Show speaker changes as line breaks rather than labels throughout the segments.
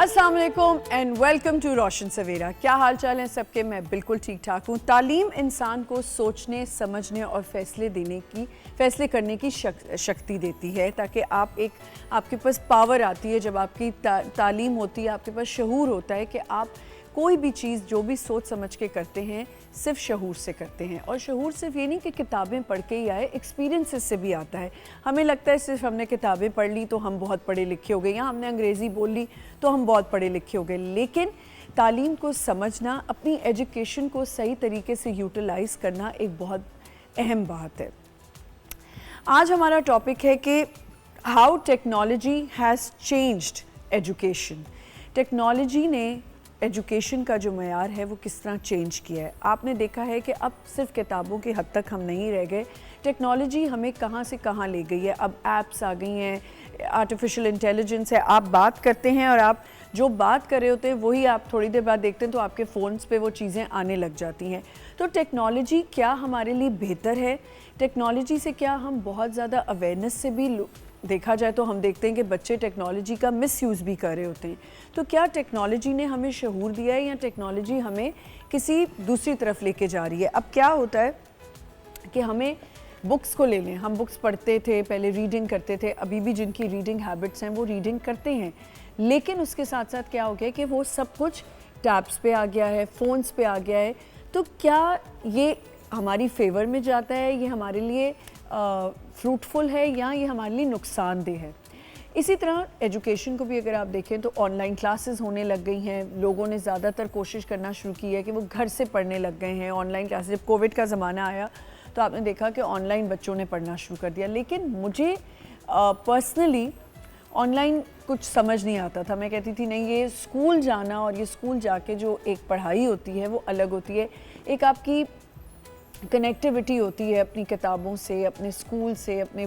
अस्सलाम वालेकुम and welcome to रोशन सवेरा। क्या हाल चाल है सबके? मैं बिल्कुल ठीक ठाक हूँ। तालीम इंसान को सोचने, समझने और फैसले करने की शक्ति देती है, ताकि आपके पास पावर आती है। जब आपकी तालीम होती है, आपके पास शऊर होता है कि आप कोई भी चीज़ जो भी सोच समझ के करते हैं सिर्फ शऊर से करते हैं। और शऊर सिर्फ ये नहीं कि किताबें पढ़ के ही आए, एक्सपीरियंसेस से भी आता है। हमें लगता है सिर्फ हमने किताबें पढ़ ली तो हम बहुत पढ़े लिखे हो गए, या हमने अंग्रेज़ी बोल ली तो हम बहुत पढ़े लिखे हो गए। लेकिन तालीम को समझना, अपनी एजुकेशन को सही तरीके से यूटिलाइज़ करना एक बहुत अहम बात है। आज हमारा टॉपिक है कि how technology has changed education. Technology ने एजुकेशन का जो मयार है वो किस तरह चेंज किया है। आपने देखा है कि अब सिर्फ किताबों की हद तक हम नहीं रह गए। टेक्नोलॉजी हमें कहाँ से कहाँ ले गई है। अब ऐप्स आ गई हैं, आर्टिफिशियल इंटेलिजेंस है। आप बात करते हैं और आप जो बात कर रहे होते हैं वही आप थोड़ी देर बाद देखते हैं तो आपके फ़ोन्स पे वो चीज़ें आने लग जाती हैं। तो टेक्नोलॉजी क्या हमारे लिए बेहतर है? टेक्नोलॉजी से क्या हम बहुत ज़्यादा अवेयरनेस से भी देखा जाए तो हम देखते हैं कि बच्चे टेक्नोलॉजी का मिसयूज़ भी कर रहे होते हैं। तो क्या टेक्नोलॉजी ने हमें शऊर दिया है या टेक्नोलॉजी हमें किसी दूसरी तरफ लेके जा रही है? अब क्या होता है कि हमें बुक्स को ले लें, हम बुक्स पढ़ते थे, पहले रीडिंग करते थे, अभी भी जिनकी रीडिंग हैबिट्स हैं वो रीडिंग करते हैं। लेकिन उसके साथ साथ क्या हो गया कि वो सब कुछ टैब्स पे आ गया है, फ़ोन्स पे आ गया है। तो क्या ये हमारी फेवर में जाता है, ये हमारे लिए फ्रूटफुल है या ये हमारे लिए नुकसानदेह है? इसी तरह एजुकेशन को भी अगर आप देखें तो ऑनलाइन क्लासेस होने लग गई हैं। लोगों ने ज़्यादातर कोशिश करना शुरू की है कि वो घर से पढ़ने लग गए हैं। ऑनलाइन क्लासेस, जब कोविड का ज़माना आया तो आपने देखा कि ऑनलाइन बच्चों ने पढ़ना शुरू कर दिया। लेकिन मुझे पर्सनली ऑनलाइन कुछ समझ नहीं आता था। मैं कहती थी नहीं, ये स्कूल जाना और ये स्कूल जाके जो एक पढ़ाई होती है वो अलग होती है। एक आपकी कनेक्टिविटी होती है अपनी किताबों से, अपने स्कूल से, अपने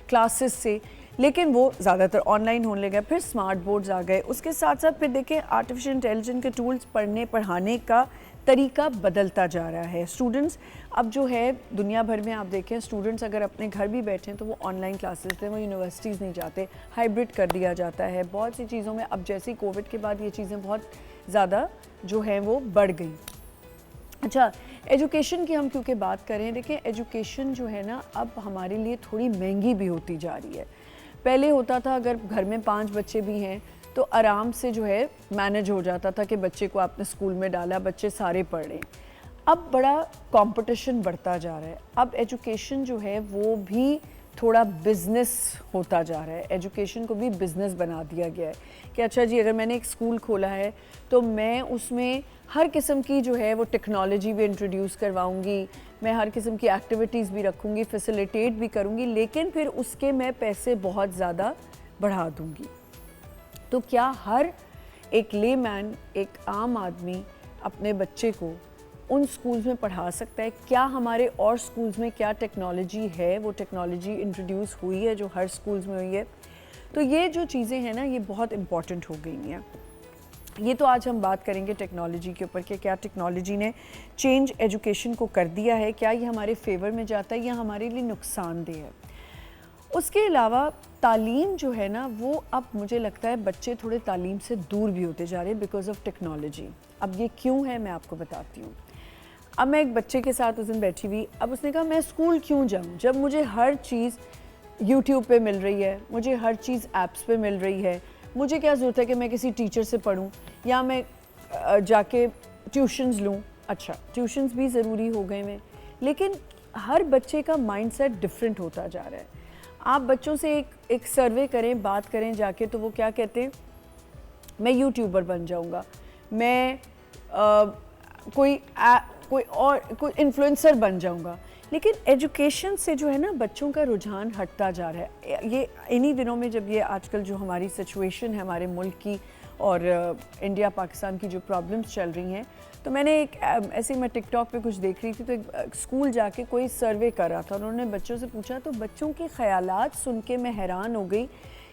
क्लासेस से। लेकिन वो ज़्यादातर ऑनलाइन होने लगा। फिर स्मार्ट बोर्ड्स आ गए। उसके साथ साथ फिर देखें आर्टिफिशियल इंटेलिजेंस के टूल्स, पढ़ाने का तरीका बदलता जा रहा है। स्टूडेंट्स अब जो है दुनिया भर में आप देखें, स्टूडेंट्स अगर अपने घर भी बैठे हैं तो वो ऑनलाइन क्लासेस लेते हैं, वो यूनिवर्सिटीज़ नहीं जाते, हाइब्रिड कर दिया जाता है बहुत सी चीज़ों में। अब जैसे ही कोविड के बाद ये चीज़ें बहुत ज़्यादा जो हैं वो बढ़ गई। अच्छा, एजुकेशन की हम क्योंकि बात करें, देखें एजुकेशन जो है ना अब हमारे लिए थोड़ी महंगी भी होती जा रही है। पहले होता था अगर घर में 5 बच्चे भी हैं तो आराम से जो है मैनेज हो जाता था कि बच्चे को आपने स्कूल में डाला, बच्चे सारे पढ़ रहे हैं। अब बड़ा कंपटीशन बढ़ता जा रहा है। अब एजुकेशन जो है वो भी थोड़ा बिज़नेस होता जा रहा है। एजुकेशन को भी बिज़नेस बना दिया गया है कि अच्छा जी, अगर मैंने एक स्कूल खोला है तो मैं उसमें हर किस्म की जो है वो टेक्नोलॉजी भी इंट्रोड्यूस करवाऊंगी, मैं हर किस्म की एक्टिविटीज़ भी रखूंगी, फैसिलिटेट भी करूंगी, लेकिन फिर उसके मैं पैसे बहुत ज़्यादा बढ़ा दूंगी। तो क्या हर एक लेमैन, एक आम आदमी अपने बच्चे को उन स्कूल्स में पढ़ा सकता है? क्या हमारे और स्कूल्स में क्या टेक्नोलॉजी है, वो टेक्नोलॉजी इंट्रोड्यूस हुई है जो हर स्कूल्स में हुई है? तो ये जो चीज़ें हैं ना ये बहुत इम्पॉर्टेंट हो गई हैं। ये तो आज हम बात करेंगे टेक्नोलॉजी के ऊपर कि क्या टेक्नोलॉजी ने चेंज एजुकेशन को कर दिया है, क्या ये हमारे फेवर में जाता है या हमारे लिए नुकसानदेह है। उसके अलावा तालीम जो है ना वो अब मुझे लगता है बच्चे थोड़े तालीम से दूर भी होते जा रहे हैं बिकॉज ऑफ टेक्नोलॉजी। अब ये क्यों है मैं आपको बताती हूँ। अब मैं एक बच्चे के साथ उस दिन बैठी हुई, अब उसने कहा मैं स्कूल क्यों जाऊँ जब मुझे हर चीज़ यूट्यूब पे मिल रही है, मुझे हर चीज़ ऐप्स पे मिल रही है, मुझे क्या ज़रूरत है कि मैं किसी टीचर से पढ़ूँ या मैं जाके ट्यूशन्स लूँ। अच्छा, ट्यूशन्स भी ज़रूरी हो गए हैं, लेकिन हर बच्चे का माइंडसेट डिफरेंट होता जा रहा है। आप बच्चों से एक सर्वे करें, बात करें जाके, तो वो क्या कहते हैं, मैं यूट्यूबर बन जाऊँगा, मैं कोई इन्फ्लुएंसर बन जाऊँगा। लेकिन एजुकेशन से जो है ना बच्चों का रुझान हटता जा रहा है। ये इन्हीं दिनों में जब ये आजकल जो हमारी सिचुएशन है हमारे मुल्क की और इंडिया पाकिस्तान की जो प्रॉब्लम्स चल रही हैं, तो मैंने ऐसे मैं टिकटॉक पे कुछ देख रही थी तो एक स्कूल जाके कोई सर्वे कर रहा था, उन्होंने बच्चों से पूछा, तो बच्चों के ख़यालात सुन के मैं हैरान हो गई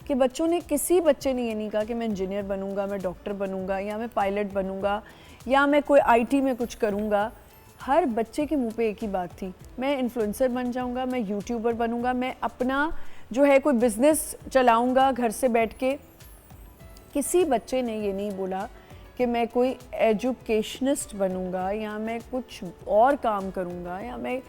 कि बच्चों ने, किसी बच्चे ने ये नहीं कहा कि मैं इंजीनियर बनूंगा, मैं डॉक्टर बनूंगा या मैं पायलट बनूंगा या मैं कोई आईटी में कुछ करूंगा। हर बच्चे के मुंह पे एक ही बात थी, मैं इन्फ्लुएंसर बन जाऊंगा, मैं यूट्यूबर बनूंगा, मैं अपना जो है कोई बिज़नेस चलाऊंगा घर से बैठ के। किसी बच्चे ने ये नहीं बोला कि मैं कोई एजुकेशनिस्ट बनूंगा या मैं कुछ और काम करूंगा या मैं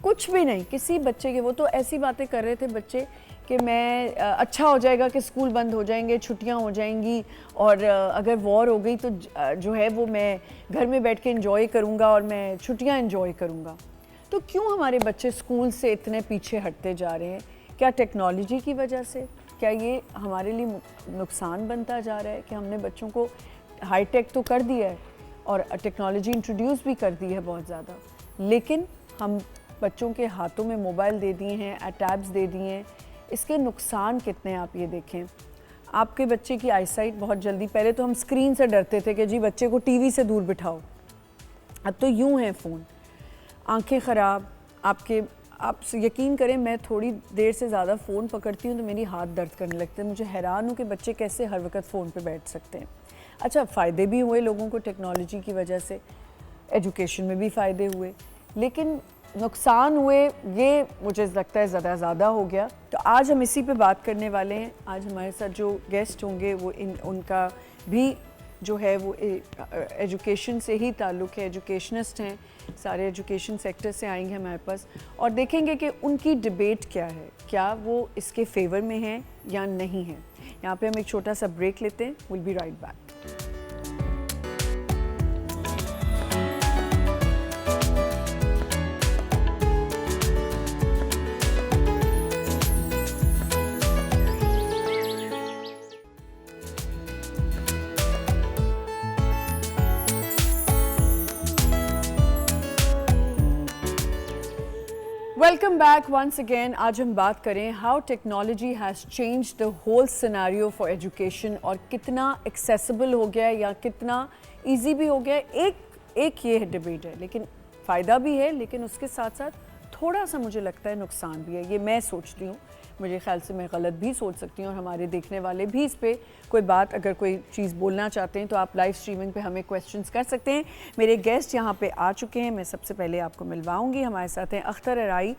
कुछ भी नहीं। किसी बच्चे के, वो तो ऐसी बातें कर रहे थे बच्चे कि मैं अच्छा हो जाएगा कि स्कूल बंद हो जाएंगे, छुट्टियां हो जाएंगी और अगर वॉर हो गई तो जो है वो मैं घर में बैठ के एंजॉय करूंगा और मैं छुट्टियां एंजॉय करूंगा। तो क्यों हमारे बच्चे स्कूल से इतने पीछे हटते जा रहे हैं? क्या टेक्नोलॉजी की वजह से? क्या ये हमारे लिए नुकसान बनता जा रहा है कि हमने बच्चों को हाईटेक तो कर दिया है और टेक्नोलॉजी इंट्रोड्यूस भी कर दी है बहुत ज़्यादा, लेकिन हम बच्चों के हाथों में मोबाइल दे दिए हैं, टैब्स दे दिए हैं। इसके नुकसान कितने हैं आप ये देखें। आपके बच्चे की आईसाइट बहुत जल्दी, पहले तो हम स्क्रीन से डरते थे कि जी बच्चे को टीवी से दूर बिठाओ, अब तो यूं है फ़ोन, आंखें ख़राब। आप यकीन करें, मैं थोड़ी देर से ज़्यादा फ़ोन पकड़ती हूँ तो मेरी हाथ दर्द करने लगते हैं। मुझे हैरान हूँ कि बच्चे कैसे हर वक्त फ़ोन पे बैठ सकते हैं। अच्छा, फ़ायदे भी हुए लोगों को टेक्नोलॉजी की वजह से, एजुकेशन में भी फ़ायदे हुए, लेकिन नुकसान हुए, ये मुझे लगता है ज़्यादा हो गया। तो आज हम इसी पे बात करने वाले हैं। आज हमारे साथ जो गेस्ट होंगे वो उनका भी जो है वो एजुकेशन से ही ताल्लुक़ है, एजुकेशनिस्ट हैं, सारे एजुकेशन सेक्टर से आएंगे हमारे पास और देखेंगे कि उनकी डिबेट क्या है, क्या वो इसके फेवर में हैं या नहीं है। यहाँ पे हम एक छोटा सा ब्रेक लेते हैं, will be right back. Welcome back once again. आज हम बात करें how technology has change the whole scenario for education और कितना एक्सेसिबल हो गया है या कितना इजी भी हो गया है। एक ये डिबेट है, लेकिन फ़ायदा भी है, लेकिन उसके साथ साथ थोड़ा सा मुझे लगता है नुकसान भी है। ये मैं सोचती हूँ, मुझे ख्याल से मैं गलत भी सोच सकती हूँ और हमारे देखने वाले भी इस पर कोई बात, अगर कोई चीज़ बोलना चाहते हैं तो आप लाइव स्ट्रीमिंग पे हमें क्वेश्चंस कर सकते हैं। मेरे गेस्ट यहाँ पे आ चुके हैं, मैं सबसे पहले आपको मिलवाऊंगी। हमारे साथ हैं अख्तर अराई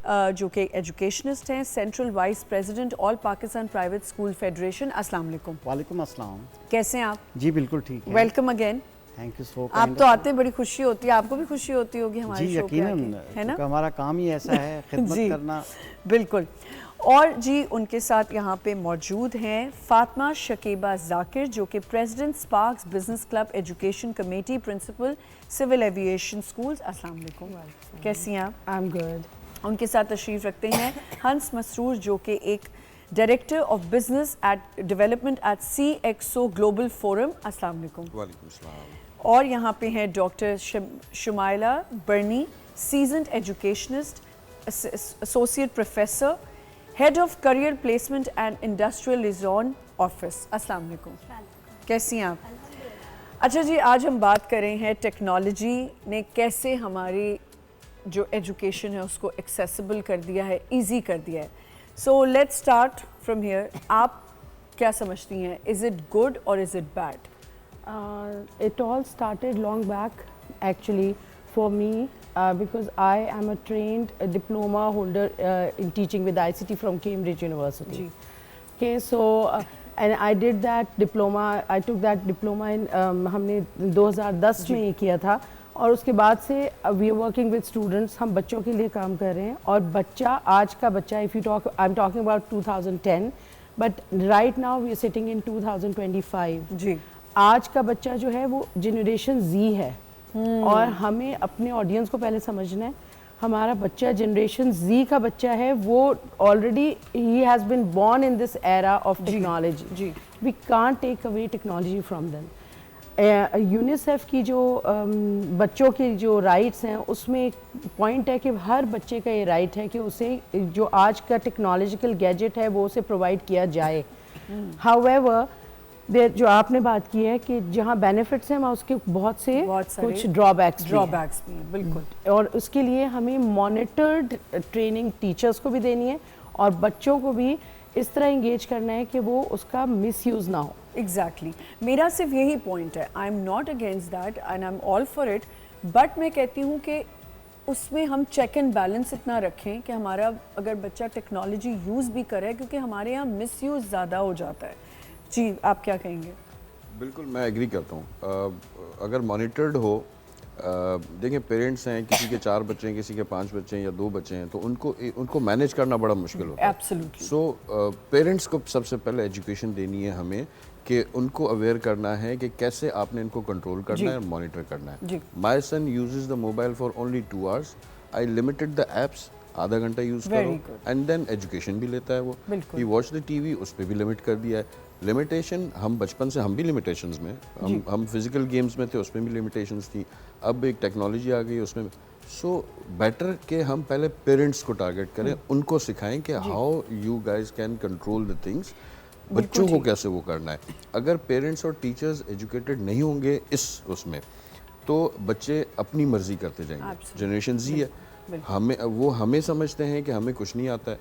जो कि एजुकेशनिस्ट हैं, central vice president all Pakistan private school federation. अस्सलाम वालेकुम।
वालेकुम अस्सलाम।
कैसे हैं आप?
जी बिल्कुल ठीक है।
Welcome again.
Thank you so.
आप तो आते बड़ी खुशी होती है, आपको भी खुशी होती होगी हमारे शो पे आके, है ना?
हमारा काम ही ऐसा है, खिदमत करना।
बिल्कुल। और जी उनके साथ यहाँ पे मौजूद हैं फातिमा शकीबा जाकिर जो कि president sparks business club education committee, principal civil aviation schools. अस्सलाम वालेकुम, कैसी हैं आप?
I am good.
उनके साथ तशरीफ़ रखते हैं हंस मसरूर जो कि एक director of business at development at CXO global forum. अस्सलाम वालेकुम।
वालेकुम सलाम।
और यहाँ पे हैं doctor Shumaila Barni, seasoned educationist, associate professor, head of career placement and industrial liaison office. अस्सलाम वालेकुम, कैसी हैं आप? अच्छा जी, आज हम बात कर रहे हैं टेक्नोलॉजी ने कैसे हमारी जो एजुकेशन है उसको एक्सेसिबल कर दिया है, इजी कर दिया है। So let's start from here. आप क्या समझती हैं, इज़ इट गुड और is it bad?
It all started long back actually for me because I am a trained diploma holder in teaching with ICT from Cambridge University. Okay, so and I did that diploma. I took that diploma in हमने 2010 में ये किया था और उसके बाद से we are working with students. हम बच्चों के लिए काम कर रहे हैं और बच्चा, आज का बच्चा, if you talk, I'm talking about 2010, but right now we are sitting in 2025.
जी,
आज का बच्चा जो है वो जनरेशन Z है और हमें अपने ऑडियंस को पहले समझना है। हमारा बच्चा जनरेशन Z का बच्चा है, वो already he has been born in this era of technology.
जी,
we can't take away technology from them. UNICEF की जो बच्चों के जो राइट्स हैं उसमें एक पॉइंट है कि हर बच्चे का ये राइट है कि उसे जो आज का टेक्नोलॉजिकल गैजेट है वो उसे प्रोवाइड किया जाए। हाउएवर जो आपने बात की है कि जहाँ बेनिफिट्स हैं वहाँ उसके बहुत से कुछ ड्रॉबैक्स
भी हैं, बिल्कुल।
और उसके लिए हमें मॉनिटर्ड ट्रेनिंग टीचर्स को भी देनी है और बच्चों को भी इस तरह इंगेज करना है कि वो उसका मिसयूज़ ना हो।
एग्जैक्टली, मेरा सिर्फ यही पॉइंट है। I am not against that and I am all for it, but मैं कहती हूँ कि उसमें हम चेक एंड बैलेंस इतना रखें कि हमारा अगर बच्चा टेक्नोलॉजी यूज़ भी करे, क्योंकि हमारे यहाँ मिसयूज़ ज़्यादा हो जाता है। जी, आप क्या कहेंगे?
बिल्कुल मैं एग्री करता हूँ। अगर मॉनिटर्ड हो, देखिए पेरेंट्स हैं, किसी के 4 बच्चे हैं, किसी के 5 बच्चे हैं या 2 बच्चे हैं, तो उनको मैनेज करना बड़ा मुश्किल होता है।
एब्सोल्युटली।
सो पेरेंट्स को सबसे पहले एजुकेशन देनी है हमें, कि उनको अवेयर करना है कि कैसे आपने इनको कंट्रोल करना है और मॉनिटर करना है। My son uses the mobile for only 2 hours. I limited the apps, आधा घंटा यूज़ करो, एंड देन एजुकेशन भी लेता है वो। ही वॉच द टीवी, उस पर भी लिमिट कर दिया है। लिमिटेशन हम बचपन से हम भी लिमिटेशंस में, हम फिजिकल गेम्स में थे, उसमें भी लिमिटेशंस थी। अब एक टेक्नोलॉजी आ गई उसमें। सो बेटर कि हम पहले पेरेंट्स को टारगेट करें, उनको सिखाएं कि how you guys can control the things, बच्चों को कैसे वो करना है। अगर पेरेंट्स और टीचर्स एजुकेटेड नहीं होंगे इस उसमें, तो बच्चे अपनी मर्जी करते जाएंगे। जनरेशन जी है, हमें समझते हैं कि हमें कुछ नहीं आता है,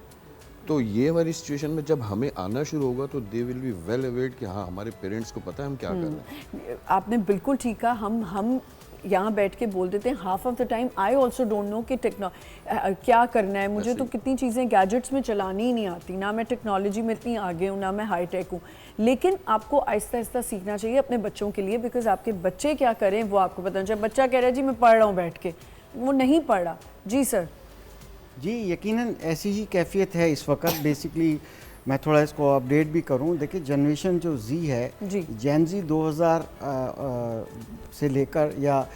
तो ये वाली सिचुएशन में जब हमें आना शुरू होगा तो दे विल बी वेल अवेयर्ड कि हाँ हमारे पेरेंट्स को पता है हम क्या कर रहे हैं।
आपने बिल्कुल ठीक कहा। हम यहाँ बैठ के बोल देते हैं half of the time I also don't know कि क्या करना है। मुझे तो कितनी चीज़ें गैजेट्स में चलानी ही नहीं आती, ना मैं टेक्नोलॉजी में इतनी आगे हूँ, ना मैं हाई टेक हूँ। लेकिन आपको आहिस्ता आहिस्ता सीखना चाहिए अपने बच्चों के लिए, बिकॉज आपके बच्चे क्या करें वो आपको पता नहीं चाहिए। बच्चा कह रहा है जी मैं पढ़ रहा हूँ बैठ के, वो नहीं पढ़ रहा। जी सर।
जी यकीनन ऐसी ही कैफियत है इस वक्त। बेसिकली मैं थोड़ा इसको अपडेट भी करूं। देखिए जनरेशन जो जी है, जेन जी 2000 से लेकर या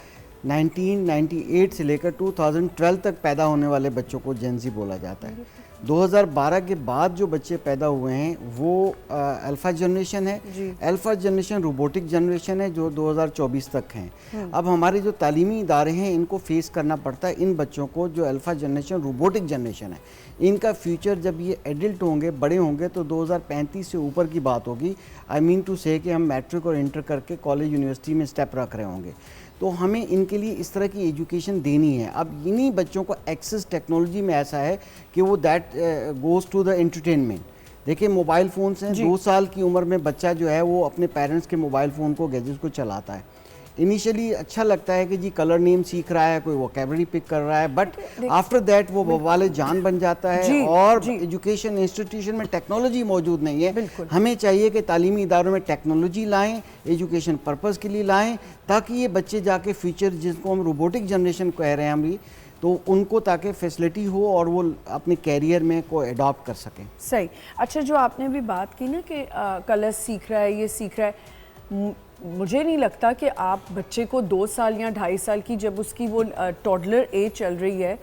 1998 से लेकर 2012 तक पैदा होने वाले बच्चों को जेन जी बोला जाता है। 2012 के बाद जो बच्चे पैदा हुए हैं वो अल्फ़ा जनरेशन है। अल्फ़ा जनरेशन रोबोटिक जनरेशन है जो 2024 तक हैं। अब हमारे जो तालीमी इदारे हैं इनको फेस करना पड़ता है इन बच्चों को, जो अल्फ़ा जनरेशन रोबोटिक जनरेशन है। इनका फ्यूचर जब ये एडल्ट होंगे, बड़े होंगे, तो 2035 से ऊपर की बात होगी। आई मीन टू से कि हम मैट्रिक और इंटर करके कॉलेज यूनिवर्सिटी में स्टेप रख रहे होंगे। तो हमें इनके लिए इस तरह की एजुकेशन देनी है। अब इन्हीं बच्चों को एक्सेस टेक्नोलॉजी में ऐसा है कि वो that goes to the entertainment. देखिए मोबाइल फ़ोन्स हैं, 2 साल की उम्र में बच्चा जो है वो अपने पेरेंट्स के मोबाइल फ़ोन को, गैजेट्स को चलाता है। इनिशियली अच्छा लगता है कि जी कलर नेम सीख रहा है, कोई वोकैबुलरी पिक कर रहा है, बट आफ्टर दैट वो बवाले जान बन जाता है। और एजुकेशन इंस्टीट्यूशन में टेक्नोलॉजी मौजूद नहीं है। हमें चाहिए कि तालीमी इदारों में टेक्नोलॉजी लाएं, एजुकेशन पर्पज़ के लिए लाएं, ताकि ये बच्चे जाके फ्यूचर, जिसको हम रोबोटिक जनरेशन कह रहे हैं हम भी, तो उनको ताकि फैसिलिटी हो और वो अपने कैरियर में को एडॉप्ट कर सकें।
सही। अच्छा, जो आपने भी बात की ना कि कलर्स सीख रहा है, ये सीख रहा है, मुझे नहीं लगता कि आप बच्चे को 2 साल या 2.5 साल की जब उसकी वो टॉडलर एज चल रही है,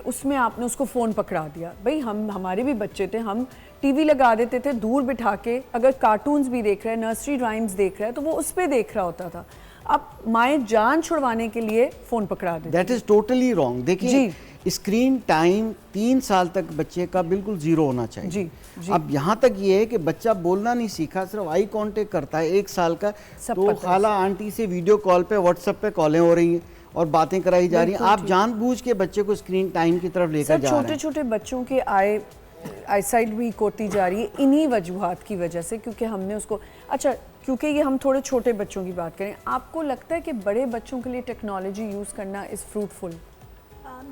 उसमें आपने उसको फ़ोन पकड़ा दिया। भाई हमारे भी बच्चे थे, हम टीवी लगा देते थे दूर बिठा के, अगर कार्टून्स भी देख रहे हैं, नर्सरी राइम्स देख रहे हैं, तो वो उस पर देख रहा होता था। अब माएँ जान छुड़वाने के लिए फ़ोन पकड़ा देती।
That is totally wrong. देखिए स्क्रीन टाइम 3 साल तक बच्चे का बिल्कुल 0 होना चाहिए। जी। अब यहाँ तक ये है कि बच्चा बोलना नहीं सीखा, सिर्फ आई कांटेक्ट करता है 1 साल का, तो खाला आंटी से वीडियो कॉल पे, व्हाट्सएप पे कॉलें हो रही हैं और बातें कराई जा रही हैं। आप जानबूझ के बच्चे को स्क्रीन टाइम की तरफ लेकर जा रहे हैं।
छोटे छोटे बच्चों के आईसाइट वीक होती जा रही है इन्हीं वजूहात की वजह से, क्योंकि हमने उसको, अच्छा क्योंकि ये हम थोड़े छोटे बच्चों की बात करें, आपको लगता है कि बड़े बच्चों के लिए टेक्नोलॉजी यूज़ करना इज़ फ्रूटफुल?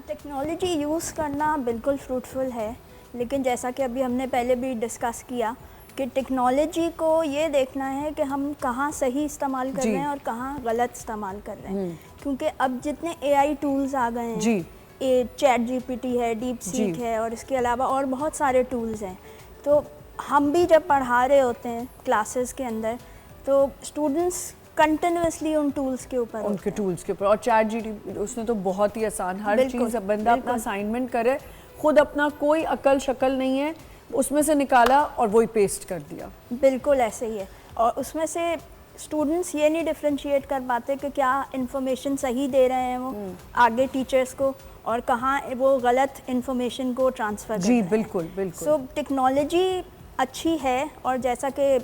टेक्नोलॉजी यूज़ करना बिल्कुल फ्रूटफुल है, लेकिन जैसा कि अभी हमने पहले भी डिस्कस किया कि टेक्नोलॉजी को ये देखना है कि हम कहाँ सही इस्तेमाल कर रहे हैं और कहाँ गलत इस्तेमाल कर रहे हैं। क्योंकि अब जितने AI टूल्स आ गए हैं, चैट GPT है, डीप सीक है, और इसके अलावा और बहुत सारे टूल्स हैं, तो हम भी जब पढ़ा रहे होते हैं क्लासेस के अंदर, तो स्टूडेंट्स कंटिन्यूसली उन टूल्स के ऊपर,
उनके टूल्स के ऊपर, और चैट GPT उसने तो बहुत ही आसान, हर चीज़, बंदा अपना असाइनमेंट करे, खुद अपना कोई अकल शक्ल नहीं है, उसमें से निकाला और वही पेस्ट कर दिया।
बिल्कुल ऐसे ही है। और उसमें से स्टूडेंट्स ये नहीं डिफ्रेंशिएट कर पाते कि क्या इन्फॉर्मेशन सही दे रहे हैं वो आगे टीचर्स को, और कहाँ वो गलत इन्फॉर्मेशन को ट्रांसफ़र कर रहे हैं।
बिल्कुल बिल्कुल।
सो टेक्नोलॉजी अच्छी है, और जैसा कि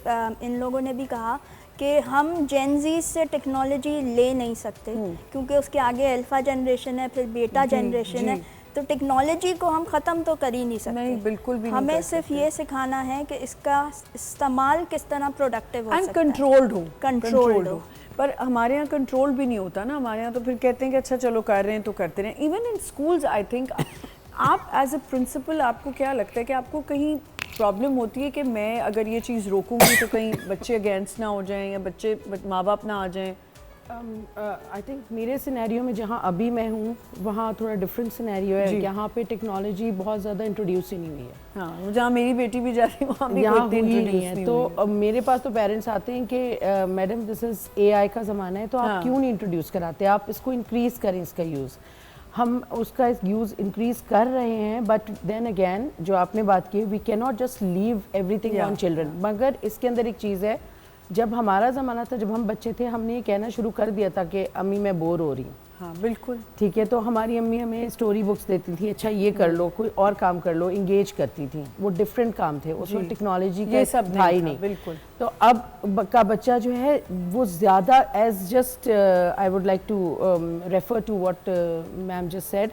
इन लोगों ने भी कहा कि हम जेन ज़ी से टेक्नोलॉजी ले नहीं सकते, क्योंकि उसके आगे अल्फ़ा जनरेशन है, फिर बीटा जनरेशन है, तो टेक्नोलॉजी को हम ख़त्म तो कर ही नहीं सकते।
नहीं, बिल्कुल भी
हमें सिर्फ ये सिखाना है कि इसका इस्तेमाल किस तरह प्रोडक्टिव हो सकता है,
कंट्रोल्ड हो। पर हमारे यहाँ कंट्रोल भी नहीं होता ना, हमारे यहाँ तो फिर कहते हैं कि अच्छा चलो कर रहे हैं तो करते रहें। Even in schools I think आप एज अ प्रिंसिपल, आपको क्या लगता है कि आपको कहीं प्रॉब्लम होती है कि मैं अगर ये चीज़ रोकूंगी तो कहीं बच्चे अगेंस्ट ना हो जाएं या बच्चे माँ बाप ना आ जाएं?
आई थिंक मेरे सिनेरियो में जहाँ अभी मैं हूँ वहाँ थोड़ा डिफरेंट सिनेरियो है। यहाँ पे टेक्नोलॉजी बहुत ज़्यादा इंट्रोड्यूस ही नहीं हुई है।
हाँ, जहाँ मेरी बेटी भी जा रही है वहाँ भी
यहाँ
कोई
हुई
introduce
नहीं है। तो अब मेरे पास तो पेरेंट्स आते हैं कि मैडम दिस इज़ AI का ज़माना है, तो आप क्यों नहीं इंट्रोड्यूस कराते, आप इसको इंक्रीज़ करें इसका यूज़। हम उसका यूज़ इंक्रीज़ कर रहे हैं, बट देन अगेन जो आपने बात की, we can not just leave everything on children. मगर इसके अंदर एक चीज़ है, जब हमारा ज़माना था, जब हम बच्चे थे, हमने ये कहना शुरू कर दिया था कि अम्मी मैं बोर हो रही हूँ।
हाँ बिल्कुल,
ठीक है, तो हमारी अम्मी हमें स्टोरी बुक्स देती थी, अच्छा ये कर लो, कोई और काम कर लो, इंगेज करती थी। वो डिफरेंट काम थे, उसमें टेक्नोलॉजी का
सब
था ही
नहीं।
नहीं।
बिल्कुल।
तो अब का बच्चा जो है वो ज़्यादा as just I would like to refer to what ma'am just said,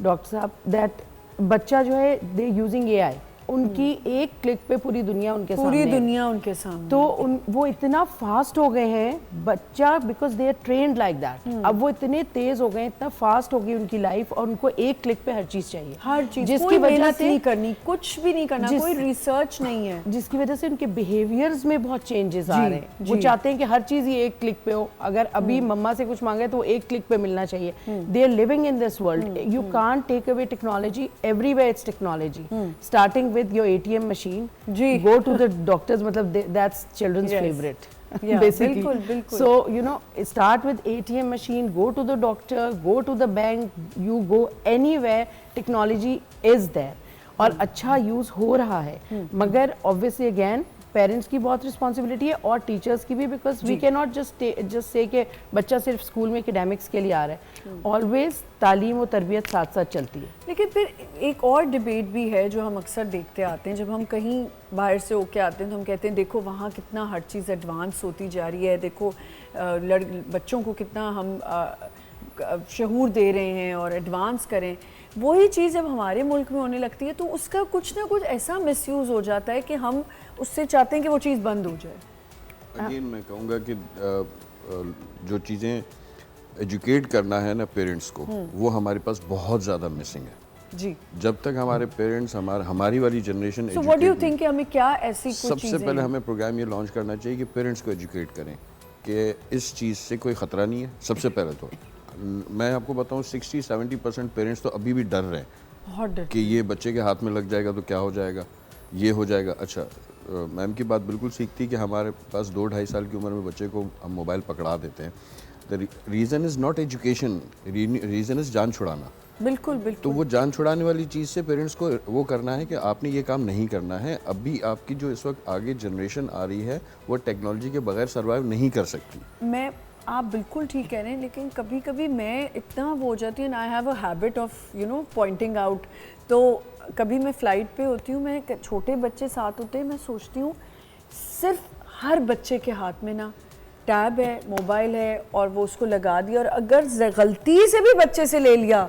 doctor साहब, दैट बच्चा जो है दे यूजिंग AI, उनकी एक क्लिक पे पूरी दुनिया उनके सामने है।
पूरी दुनिया उनके सामने।
तो वो इतना फास्ट हो गए हैं बच्चा, because they are trained like that. अब वो इतने तेज हो गए, इतना फास्ट हो गई उनकी लाइफ, और उनको एक क्लिक पे हर चीज चाहिए,
हर चीज,
जिसकी
कोई
वजह
मेहनत
से
नहीं करनी, कुछ भी नहीं करना, कोई रिसर्च नहीं है,
जिसकी वजह से उनके बिहेवियर्स में बहुत चेंजेस आ रहे हैं। वो चाहते हैं कि हर चीज ही एक क्लिक पे हो। अगर अभी मम्मा से कुछ मांगे तो वो एक क्लिक पे मिलना चाहिए। They are living in this world, you can't take away technology, everywhere it's technology, starting with your ATM machine, go to the doctors, matlab that's children's favorite.
Yeah,
basically.
बिल्कुल।
So you know, start with ATM machine, go to the doctor, go to the bank, you go anywhere, technology is there और अच्छा use हो रहा है। मगर obviously again parents की बहुत responsibility है और टीचर्स की भी, because we can not just say कि बच्चा सिर्फ स्कूल में एकेडमिक्स के लिए आ रहा है। ऑलवेज तालीम और तरबियत साथ साथ चलती है।
लेकिन फिर एक और डिबेट भी है जो हम अक्सर देखते आते हैं, जब हम कहीं बाहर से होके आते हैं तो हम कहते हैं देखो वहाँ कितना हर चीज़ एडवांस होती जा रही है, देखो बच्चों को कितना हम शऊर दे रहे हैं और एडवांस करें। वही चीज़ जब हमारे मुल्क में होने लगती है तो उसका कुछ ना कुछ ऐसा मिसयूज़ हो जाता है कि हम उससे चाहते हैं कि वो चीज़ बंद हो जाए।
अगेन मैं कहूँगा कि जो चीज़ें एजुकेट करना है ना पेरेंट्स को, वो हमारे पास बहुत ज़्यादा मिसिंग है।
जी,
जब तक हमारे पेरेंट्स हमारी वाली generation
so what do you think कि हमें क्या ऐसी कुछ
सबसे पहले हमें प्रोग्राम ये लॉन्च करना चाहिए कि पेरेंट्स को एजुकेट करें कि इस चीज़ से कोई ख़तरा नहीं है। सबसे पहले तो मैं आपको बताऊं 60-70% पेरेंट्स तो अभी भी डर रहे हैं,
बहुत डर
कि ये बच्चे के हाथ में लग जाएगा तो क्या हो जाएगा, ये हो जाएगा। अच्छा, मैम की बात बिल्कुल ठीक थी कि हमारे पास 2-2.5 साल की उम्र में बच्चे को हम मोबाइल पकड़ा देते हैं। The reason is not education, reason is जान छुड़ाना।
बिल्कुल बिल्कुल।
तो वो जान छुड़ाने वाली चीज़ से पेरेंट्स को वो करना है कि आपने ये काम नहीं करना है। अभी आपकी जो इस वक्त आगे जनरेशन आ रही है वो टेक्नोलॉजी के बगैर सर्वाइव नहीं कर सकती।
मैं आप बिल्कुल ठीक कह रहे हैं, लेकिन कभी कभी मैं इतना वो हो जाती हूँ, I have a habit of pointing out. तो कभी मैं फ़्लाइट पे होती हूँ, मैं छोटे बच्चे साथ होते हैं, मैं सोचती हूँ सिर्फ हर बच्चे के हाथ में ना टैब है, मोबाइल है, और वो उसको लगा दिया, और अगर गलती से भी बच्चे से ले लिया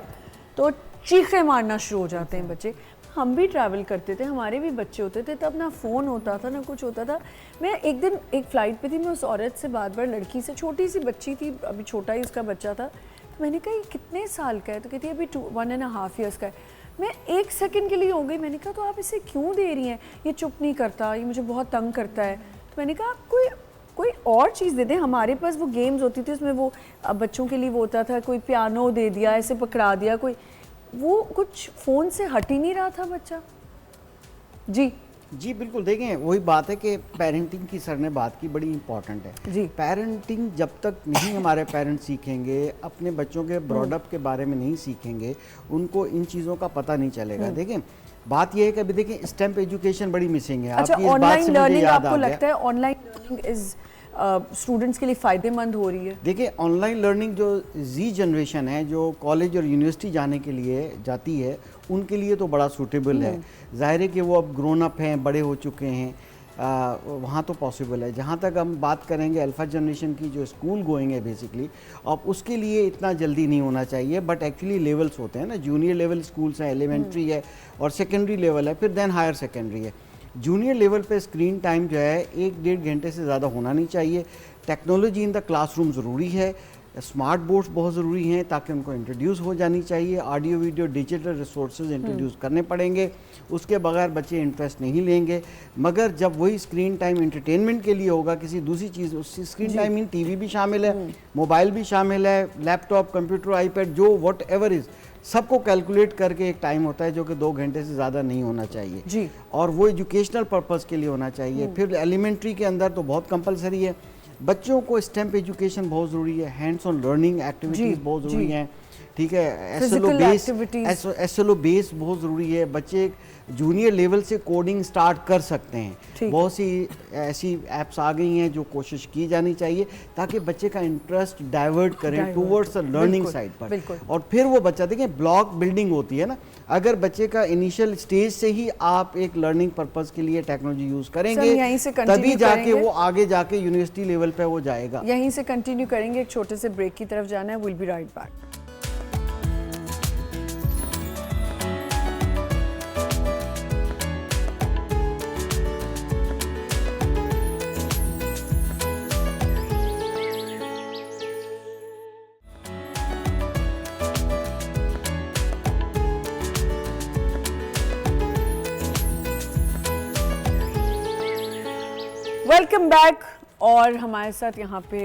तो चीखें मारना शुरू हो जाते हैं बच्चे। हम भी ट्रैवल करते थे, हमारे भी बच्चे होते थे, तब ना फ़ोन होता था ना कुछ होता था। मैं एक दिन एक फ़्लाइट पे थी, मैं उस औरत से बार लड़की से, छोटी सी बच्ची थी, अभी छोटा ही इसका बच्चा था, तो मैंने कहा ये कितने साल का है, तो कहती है अभी 1.5 ईयर्स का है। मैं 1 सेकंड के लिए हो गई, मैंने कहा तो आप इसे क्यों दे रही हैं, ये चुप नहीं करता, ये मुझे बहुत तंग करता है। तो मैंने कहा आप कोई और चीज़ दे दें। हमारे पास वो गेम्स होती थी, उसमें वो बच्चों के लिए वो होता था, कोई पियानो दे दिया, ऐसे पकड़ा दिया, कोई वो कुछ फ़ोन से हट ही नहीं रहा था बच्चा।
जी बिल्कुल, देखें वही बात है कि पेरेंटिंग की सर ने बात की, बड़ी इंपॉर्टेंट है।
जी,
पेरेंटिंग जब तक नहीं हमारे पेरेंट्स सीखेंगे, अपने बच्चों के ब्रॉडअप के बारे में नहीं सीखेंगे, उनको इन चीज़ों का पता नहीं चलेगा। देखें बात यह है कि अभी देखें स्टेम एजुकेशन बड़ी मिसिंग है।
अच्छा,
आपकी इस बात
ऑनलाइन
से मुझे
लर्निंग
याद
आपको
आ गया।
लगता है ऑनलाइन लर्निंग इज स्टूडेंट्स के लिए फ़ायदेमंद हो रही है?
देखिए ऑनलाइन लर्निंग जो जी जनरेशन है, जो कॉलेज और यूनिवर्सिटी जाने के लिए जाती है, उनके लिए तो बड़ा सूटेबल है। जाहिर है कि वो अब ग्रोन अप हैं, बड़े हो चुके हैं, वहाँ तो पॉसिबल है। जहाँ तक हम बात करेंगे अल्फ़ा जनरेशन की जो स्कूल गोइंग है बेसिकली, अब उसके लिए इतना जल्दी नहीं होना चाहिए। बट एक्चुअली लेवल्स होते हैं ना, जूनियर लेवल स्कूल्स हैं, एलिमेंट्री है और सेकेंडरी लेवल है, फिर देन हायर सेकेंडरी है। जूनियर लेवल पे स्क्रीन टाइम जो है 1-1.5 घंटे से ज़्यादा होना नहीं चाहिए। टेक्नोलॉजी इन द क्लासरूम ज़रूरी है, स्मार्ट बोर्ड्स बहुत ज़रूरी हैं ताकि उनको इंट्रोड्यूस हो जानी चाहिए, audio video digital resources introduce करने पड़ेंगे, उसके बगैर बच्चे इंटरेस्ट नहीं लेंगे। मगर जब वही स्क्रीन टाइम इंटरटेनमेंट के लिए होगा, किसी दूसरी चीज़, उसकी स्क्रीन टाइम इन टीवी भी शामिल है, मोबाइल भी शामिल है, लैपटॉप, कंप्यूटर, आईपैड, जो वट एवर इज़, सबको कैलकुलेट करके एक टाइम होता है जो कि 2 घंटे से ज़्यादा नहीं होना चाहिए
जी।
और वो एजुकेशनल पर्पज़ के लिए होना चाहिए। फिर एलिमेंट्री के अंदर तो बहुत कंपलसरी है, बच्चों को स्टेम्प एजुकेशन बहुत ज़रूरी है, हैंड्स ऑन लर्निंग एक्टिविटीज़ बहुत ज़रूरी हैं, ठीक है, एसएलओ बेस बहुत ज़रूरी है। बच्चे जूनियर लेवल से कोडिंग स्टार्ट कर सकते हैं। बहुत सी ऐसी ऐप्स आ गई हैं जो कोशिश की जानी चाहिए ताकि बच्चे का इंटरेस्ट डाइवर्ट करें टूवर्ड्स द लर्निंग साइड पर, और फिर वो बच्चा, देखें ब्लॉक बिल्डिंग होती है ना, अगर बच्चे का इनिशियल स्टेज से ही आप एक लर्निंग पर्पस के लिए टेक्नोलॉजी यूज़ करेंगे तभी जाके वो आगे जाके यूनिवर्सिटी लेवल पे वो जाएगा।
यहीं से कंटिन्यू करेंगे, एक छोटे से ब्रेक की तरफ जाना है, will be right back. Welcome back. और हमारे साथ यहाँ पे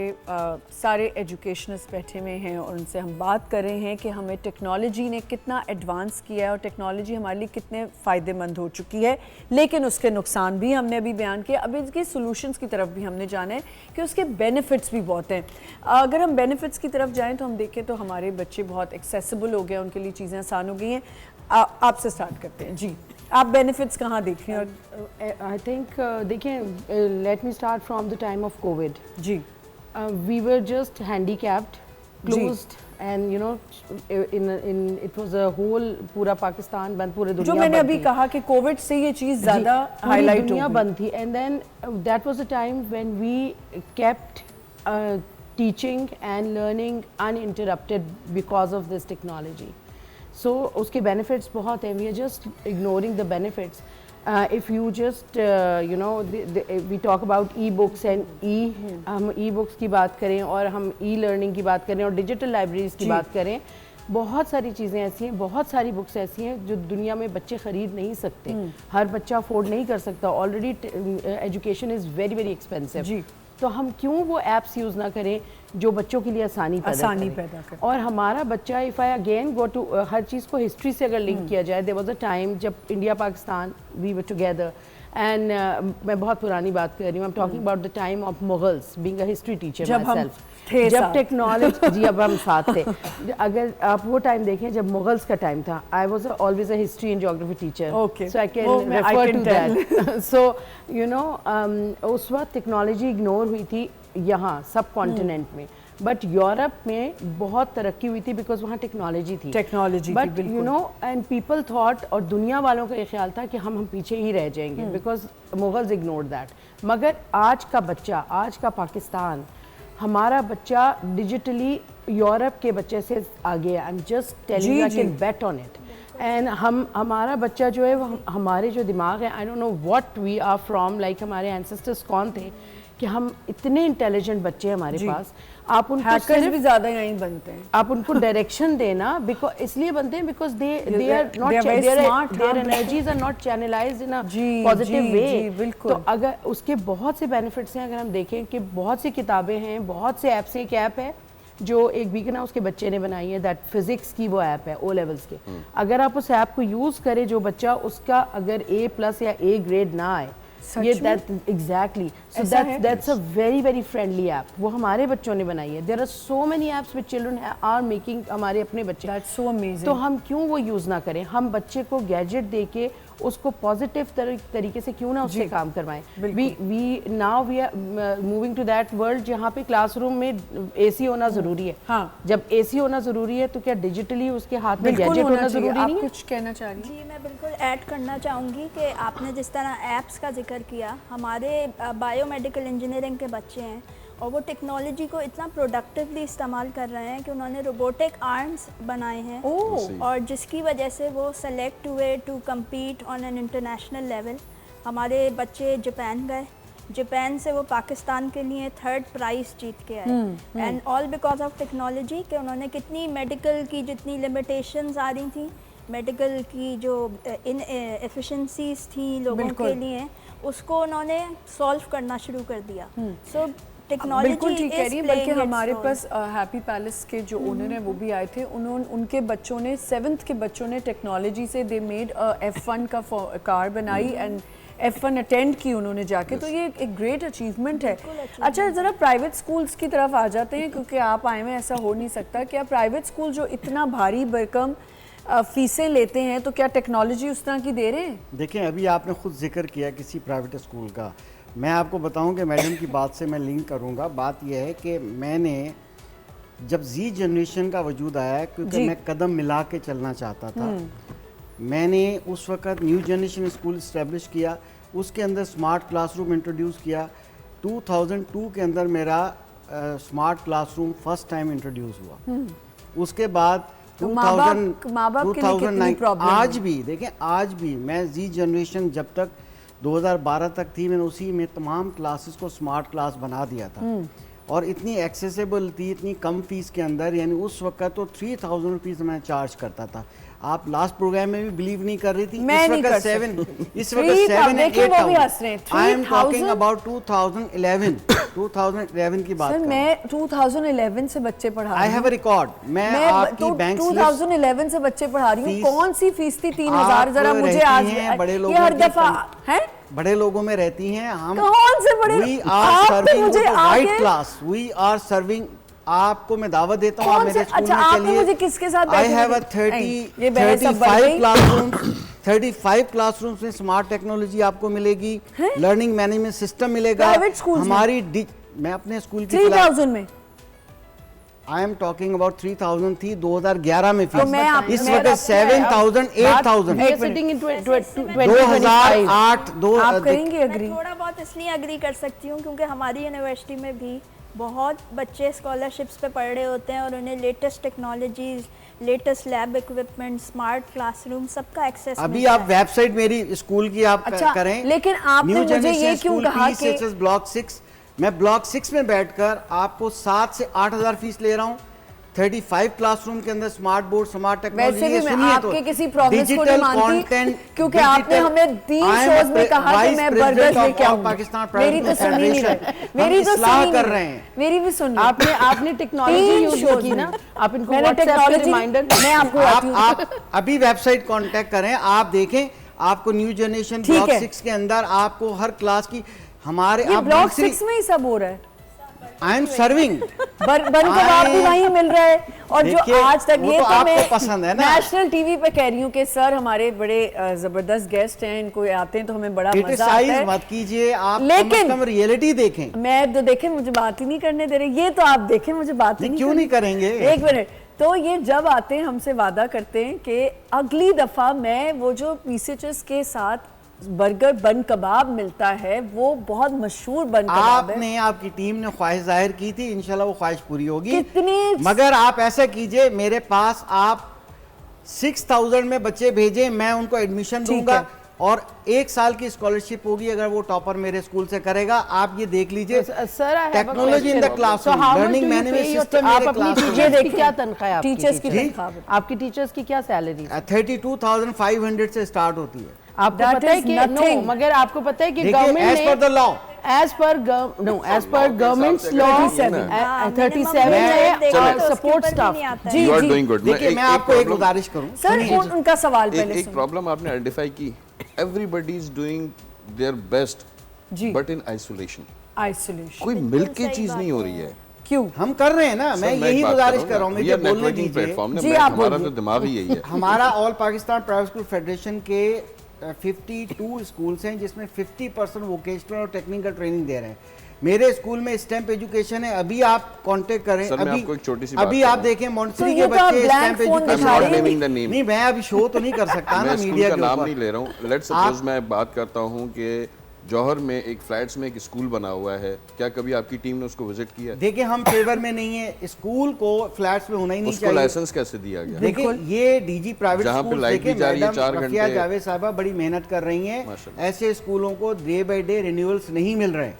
सारे एजुकेशनिस्ट बैठे हुए हैं और उनसे हम बात कर रहे हैं कि हमें टेक्नोलॉजी ने कितना एडवांस किया है और टेक्नोलॉजी हमारे लिए कितने फ़ायदेमंद हो चुकी है, लेकिन उसके नुकसान भी हमने अभी बयान किए। अब इसके सॉल्यूशंस की तरफ भी हमने जाना है कि उसके बेनिफिट्स भी बहुत हैं। अगर हम बेनिफिट्स की तरफ जाएँ तो हम देखें तो हमारे बच्चे बहुत एक्सेसिबल हो गए, उनके लिए चीज़ें आसान हो गई हैं। आपसे स्टार्ट करते हैं जी, आप बेनिफिट्स कहाँ देख रही हैं?
आई थिंक देखिए, let me start from the time of COVID
जी।
We were just handicapped, closed, and you know in it was a whole, पूरा पाकिस्तान बंद, पूरे दुनिया
जो मैंने अभी कहा कि कोविड से ये चीज़ ज़्यादा हाईलाइट हो
दुनिया बंद थी। And then that was the time when we kept teaching and learning uninterrupted because of this technology. So उसके benefits बहुत हैं, we are just ignoring the benefits. If you just you know we talk about e-books and हम e-books की बात करें और हम e-learning की बात करें और digital libraries की बात करें, बहुत सारी चीज़ें ऐसी हैं, बहुत सारी बुक्स ऐसी हैं जो दुनिया में बच्चे ख़रीद नहीं सकते, हर बच्चा अफोर्ड नहीं कर सकता। Already education is very very expensive जी। तो हम क्यों वो ऐप्स यूज़ ना करें जो बच्चों के लिए आसानी पैदा करें। और हमारा बच्चा, if I again go to हर चीज़ को हिस्ट्री से अगर लिंक किया जाए, देयर वाज अ टाइम जब India Pakistan we were together, and मैं बहुत पुरानी बात कर रही हूँ, I am talking about the time of Mughals, being a history teacher myself, जब टेक्नोलॉजी जी, अब हम साथ थे। अगर आप वो टाइम देखें जब मुगल्स का टाइम था, I was always a history and geography teacher, so I can refer to that. So you know उस वक्त टेक्नोलॉजी इग्नोर हुई थी यहाँ सब कॉन्टिनेंट में, बट यूरोप में बहुत तरक्की हुई थी बिकॉज वहाँ टेक्नोलॉजी थी, but you know and people thought, और दुनिया वालों का ये ख्याल था कि हम पीछे ही रह जाएंगे बिकॉज मुगल्स इग्नोर्ड दैट। मगर आज का बच्चा, आज का पाकिस्तान, हमारा बच्चा डिजिटली यूरोप के बच्चे से आगे है। I am just telling you, I can bet on it. And हमारा बच्चा जो है वो हमारे जो दिमाग है, I don't know what we are from, like हमारे एंसेस्टर्स कौन थे कि हम इतने इंटेलिजेंट बच्चे हैं हमारे पास। आप उनको
हैकर्स भी ज़्यादा यहीं बनते हैं,
आप उनको डायरेक्शन देना, बिकॉज इसलिए बनते हैं because they are not, their energies are not channelised in a positive way. बिल्कुल। तो अगर उसके बहुत से बेनिफिट्स हैं, अगर हम देखें कि बहुत सी किताबें हैं, बहुत से ऐप्स हैं। एक ऐप है जो एक वीकन हाउस के बच्चे ने बनाई है, दैट फिजिक्स की वो ऐप है, ओ लेवल्स के। अगर आप उस ऐप को यूज़ करें, जो बच्चा उसका अगर A+ या A ग्रेड ना आए, ये exactly, so that's a very very friendly app, वो हमारे बच्चों ने बनाई है। There are so many apps which children are making, हमारे अपने बच्चे।
That's so amazing.
तो हम क्यों वो यूज़ ना करें? हम बच्चे को गैजेट दे के उसको पॉजिटिव तरीके से क्यों ना उससे काम करवाएं। We now we are moving to that world जहाँ पे क्लासरूम में AC होना ज़रूरी है।
हाँ।
जब AC होना ज़रूरी है तो क्या डिजिटली उसके हाथ में गैजेट होना ज़रूरी नहीं है?
कुछ कहना चाह रही
जी, मैं बिल्कुल ऐड करना चाहूँगी कि आपने जिस तरह ऐप्स का जिक्र किया, हमारे बायोमेडिकल इंजीनियरिंग के बच्चे हैं और वो टेक्नोलॉजी को इतना प्रोडक्टिवली इस्तेमाल कर रहे हैं कि उन्होंने रोबोटिक आर्म्स बनाए हैं, और जिसकी वजह से वो सेलेक्ट हुए to compete on an international level. हमारे बच्चे जापान गए, जापान से वो पाकिस्तान के लिए 3rd प्राइज जीत के आए, and all because of technology कि उन्होंने कितनी मेडिकल की जितनी लिमिटेशंस आ रही थी, मेडिकल की जो इन एफिशिएंसीज थी लोगों के लिए, उसको उन्होंने सॉल्व करना शुरू कर दिया। सो टेक्नोलॉजी
बिल्कुल ठीक कह रही है, बल्कि हमारे पास हैप्पी पैलेस के जो ओनर हैं वो भी आए थे, उनके बच्चों ने 7th के बच्चों ने टेक्नोलॉजी से दे मेड F1 का कार बनाई एंड F1 अटेंड की उन्होंने जाके, तो ये एक ग्रेट अचीवमेंट है। अच्छा, ज़रा प्राइवेट स्कूल्स की तरफ आ जाते हैं, क्योंकि आप आए हुए, ऐसा हो नहीं सकता। क्या प्राइवेट स्कूल जो इतना भारी भरकम फीसें लेते हैं, तो क्या टेक्नोलॉजी उस तरह की दे रहे हैं?
देखें, अभी आपने खुद जिक्र किया किसी प्राइवेट स्कूल का, मैं आपको बताऊं कि मैडम की बात से मैं लिंक करूंगा। बात यह है कि मैंने जब जी जनरेशन का वजूद आया, क्योंकि मैं कदम मिला के चलना चाहता था, मैंने उस वक़्त न्यू जनरेशन स्कूल इस्टेब्लिश किया, उसके अंदर स्मार्ट क्लासरूम इंट्रोड्यूस किया। 2002 के अंदर मेरा smart classroom first time introduce हुआ। उसके बाद
तो माँ बाप के लिए कितनी प्रॉब्लम?
आज भी देखें, आज भी मैं जी जनरेशन जब तक 2012 तक थी, मैंने उसी में तमाम क्लासेस को स्मार्ट क्लास बना दिया था, और इतनी एक्सेसिबल थी, इतनी कम फीस के अंदर, यानी उस वक्त तो 3000 रुपीज़ मैं चार्ज करता था। आप लास्ट प्रोग्राम में भी बिलीव नहीं कर रही थी।
मैं नहीं कर
सेवन
देखिए वो भी हंस रहे हैं।
आई एम टॉकिंग अबाउट 2011 की बात।
सर, मैं 2011 से बच्चे पढ़ा रही हूँ।
I have a record. मैं आपकी बैंक
2011 से बच्चे पढ़ा रही हूँ। कौन सी फीस थी? 3000। जरा मुझे आज
बड़े लोग
ये हर दफा है,
बड़े लोगों में रहती हैं हम।
कौन से बड़े?
We are serving the right class, we are serving. आपको मैं दावत देता हूँ, आप मेरे स्कूल में चलिए।
मुझे किसके साथ?
आई हैव अ 35 क्लासरूम्स में स्मार्ट टेक्नोलॉजी आपको मिलेगी, लर्निंग मैनेजमेंट सिस्टम मिलेगा हमारी। मैं अपने स्कूल की
3000 में,
आई एम टॉकिंग अबाउट 3000 थी 2011 में फीस। इस
मैं
वक्त 7000 8000 2008
आप करेंगे एग्री?
थोड़ा बहुत इसलिए एग्री कर सकती हूँ क्योंकि हमारी यूनिवर्सिटी में भी बहुत बच्चे स्कॉलरशिप्स पे पढ़ रहे होते हैं और उन्हें latest technologies, latest lab equipment, smart classroom सबका एक्सेस
अभी आप वेबसाइट मेरी स्कूल की आप करें।
लेकिन आपने मुझे ये क्यों कहा कि
ब्लॉक 6, मैं ब्लॉक 6 में बैठकर आपको 7 से 8000 फीस ले रहा हूँ। 35 क्लासरूम के अंदर स्मार्ट बोर्ड, स्मार्ट टेक्नोलॉजी।
वैसे भी मैं आपके किसी प्रॉमिस को नहीं मानती, क्योंकि आपने हमें 3 शोज में कहा कि मैं बर्गर लेके आऊंगा। मेरी तो सुनी नहीं रही, मेरी तो सुनी कर रहे हैं, मेरी भी सुन।
आपने टेक्नोलॉजी यूज की ना, आप इनको व्हाट्सएप पे रिमाइंडर,
मैं आपको
आप अभी वेबसाइट कांटेक्ट करें, आप देखें, आपको न्यू जनरेशन ब्लॉक 6 के अंदर आपको हर क्लास की हमारे
ब्लॉक 6 में ही सब हो रहा है।
आई एम सर्विंग
बन कबाब भी वहीं मिल रहा है। और जो आज तक ये तो मैं
पसंद है ना,
नेशनल टीवी पे कह रही हूँ कि सर हमारे बड़े जबरदस्त गेस्ट हैं, इनको आते हैं तो हमें बड़ा मजा आता है।
मत कीजिए आप,
लेकिन
कम रियलिटी देखें।
मैं तो देखें, मुझे बात ही नहीं करने दे रहे। ये तो आप देखें, मुझे बात ही
क्यों नहीं करेंगे?
एक मिनट। तो ये जब आते हैं हमसे वादा करते हैं कि अगली दफा मैं वो जो पीसेचेस के साथ बर्गर बन कबाब मिलता है, वो बहुत मशहूर बन कबाब
आपने
है।
आपकी टीम ने ख्वाहिश जाहिर की थी, इंशाल्लाह वो ख्वाहिश पूरी होगी।
कितनी
मगर आप ऐसा कीजिए, मेरे पास आप 6000 में बच्चे भेजें, मैं उनको एडमिशन दूंगा और 1 साल की स्कॉलरशिप होगी अगर वो टॉपर मेरे स्कूल से करेगा। आप ये देख लीजिए, technology in the classroom, learning management system.
आप अपनी टीचर्स की क्या तनख्वाह है?
टीचर्स की तनख्वाह, आपकी
टीचर्स की क्या सैलरी?
32,500 से स्टार्ट होती है।
आपको पता है कि नो, मगर आपको पता है कि गवर्नमेंट ने
as per the law,
as per government's law 37 है सपोर्ट स्टाफ।
जी यू आर डूइंग गुड।
देखिए मैं आपको एक गुजारिश करूं
सर, उनका सवाल पहले
एक प्रॉब्लम आपने आइडेंटिफाई की, everybody is doing their best but in isolation. कोई मिलके चीज नहीं हो रही है।
क्यों?
हम कर रहे हैं ना, मैं यही गुजारिश कर रहा हूँ, मुझे बोलने दीजिए।
जी आप
हमारा तो दिमाग ही यही है।
हमारा all Pakistan private school federation के 52 स्कूल्स हैं जिसमें 50% वोकेशनल और टेक्निकल ट्रेनिंग दे रहे हैं। मेरे स्कूल में स्टेम्प एजुकेशन है, अभी आप कांटेक्ट करें।
सर,
अभी आप देखें मॉन्टेसरी के बच्चे स्टेम्प एजुकेशन। नहीं, मैं अभी शो तो नहीं कर सकता ना मीडिया के
नाम नहीं ले रहा हूँ। लेट्स सपोज मैं बात करता हूँ कि जौहर में एक फ्लैट्स में एक स्कूल बना हुआ है, क्या कभी आपकी टीम ने उसको विजिट किया?
देखिए हम फेवर में नहीं है, स्कूल को फ्लैट्स में होना ही नहीं
उसको
चाहिए।
लाइसेंस कैसे दिया गया?
देखिए ये डीजी प्राइवेट
जहाँ पे
स्कूल,
लाइट भी
देखिए
जा रही है
मैडम
4
रफिया
घंटे।
जावेद साहबा बड़ी मेहनत कर रही हैं,
माशाल्लाह।
ऐसे स्कूलों को डे बाय डे रिन्यूअल्स नहीं मिल रहे हैं।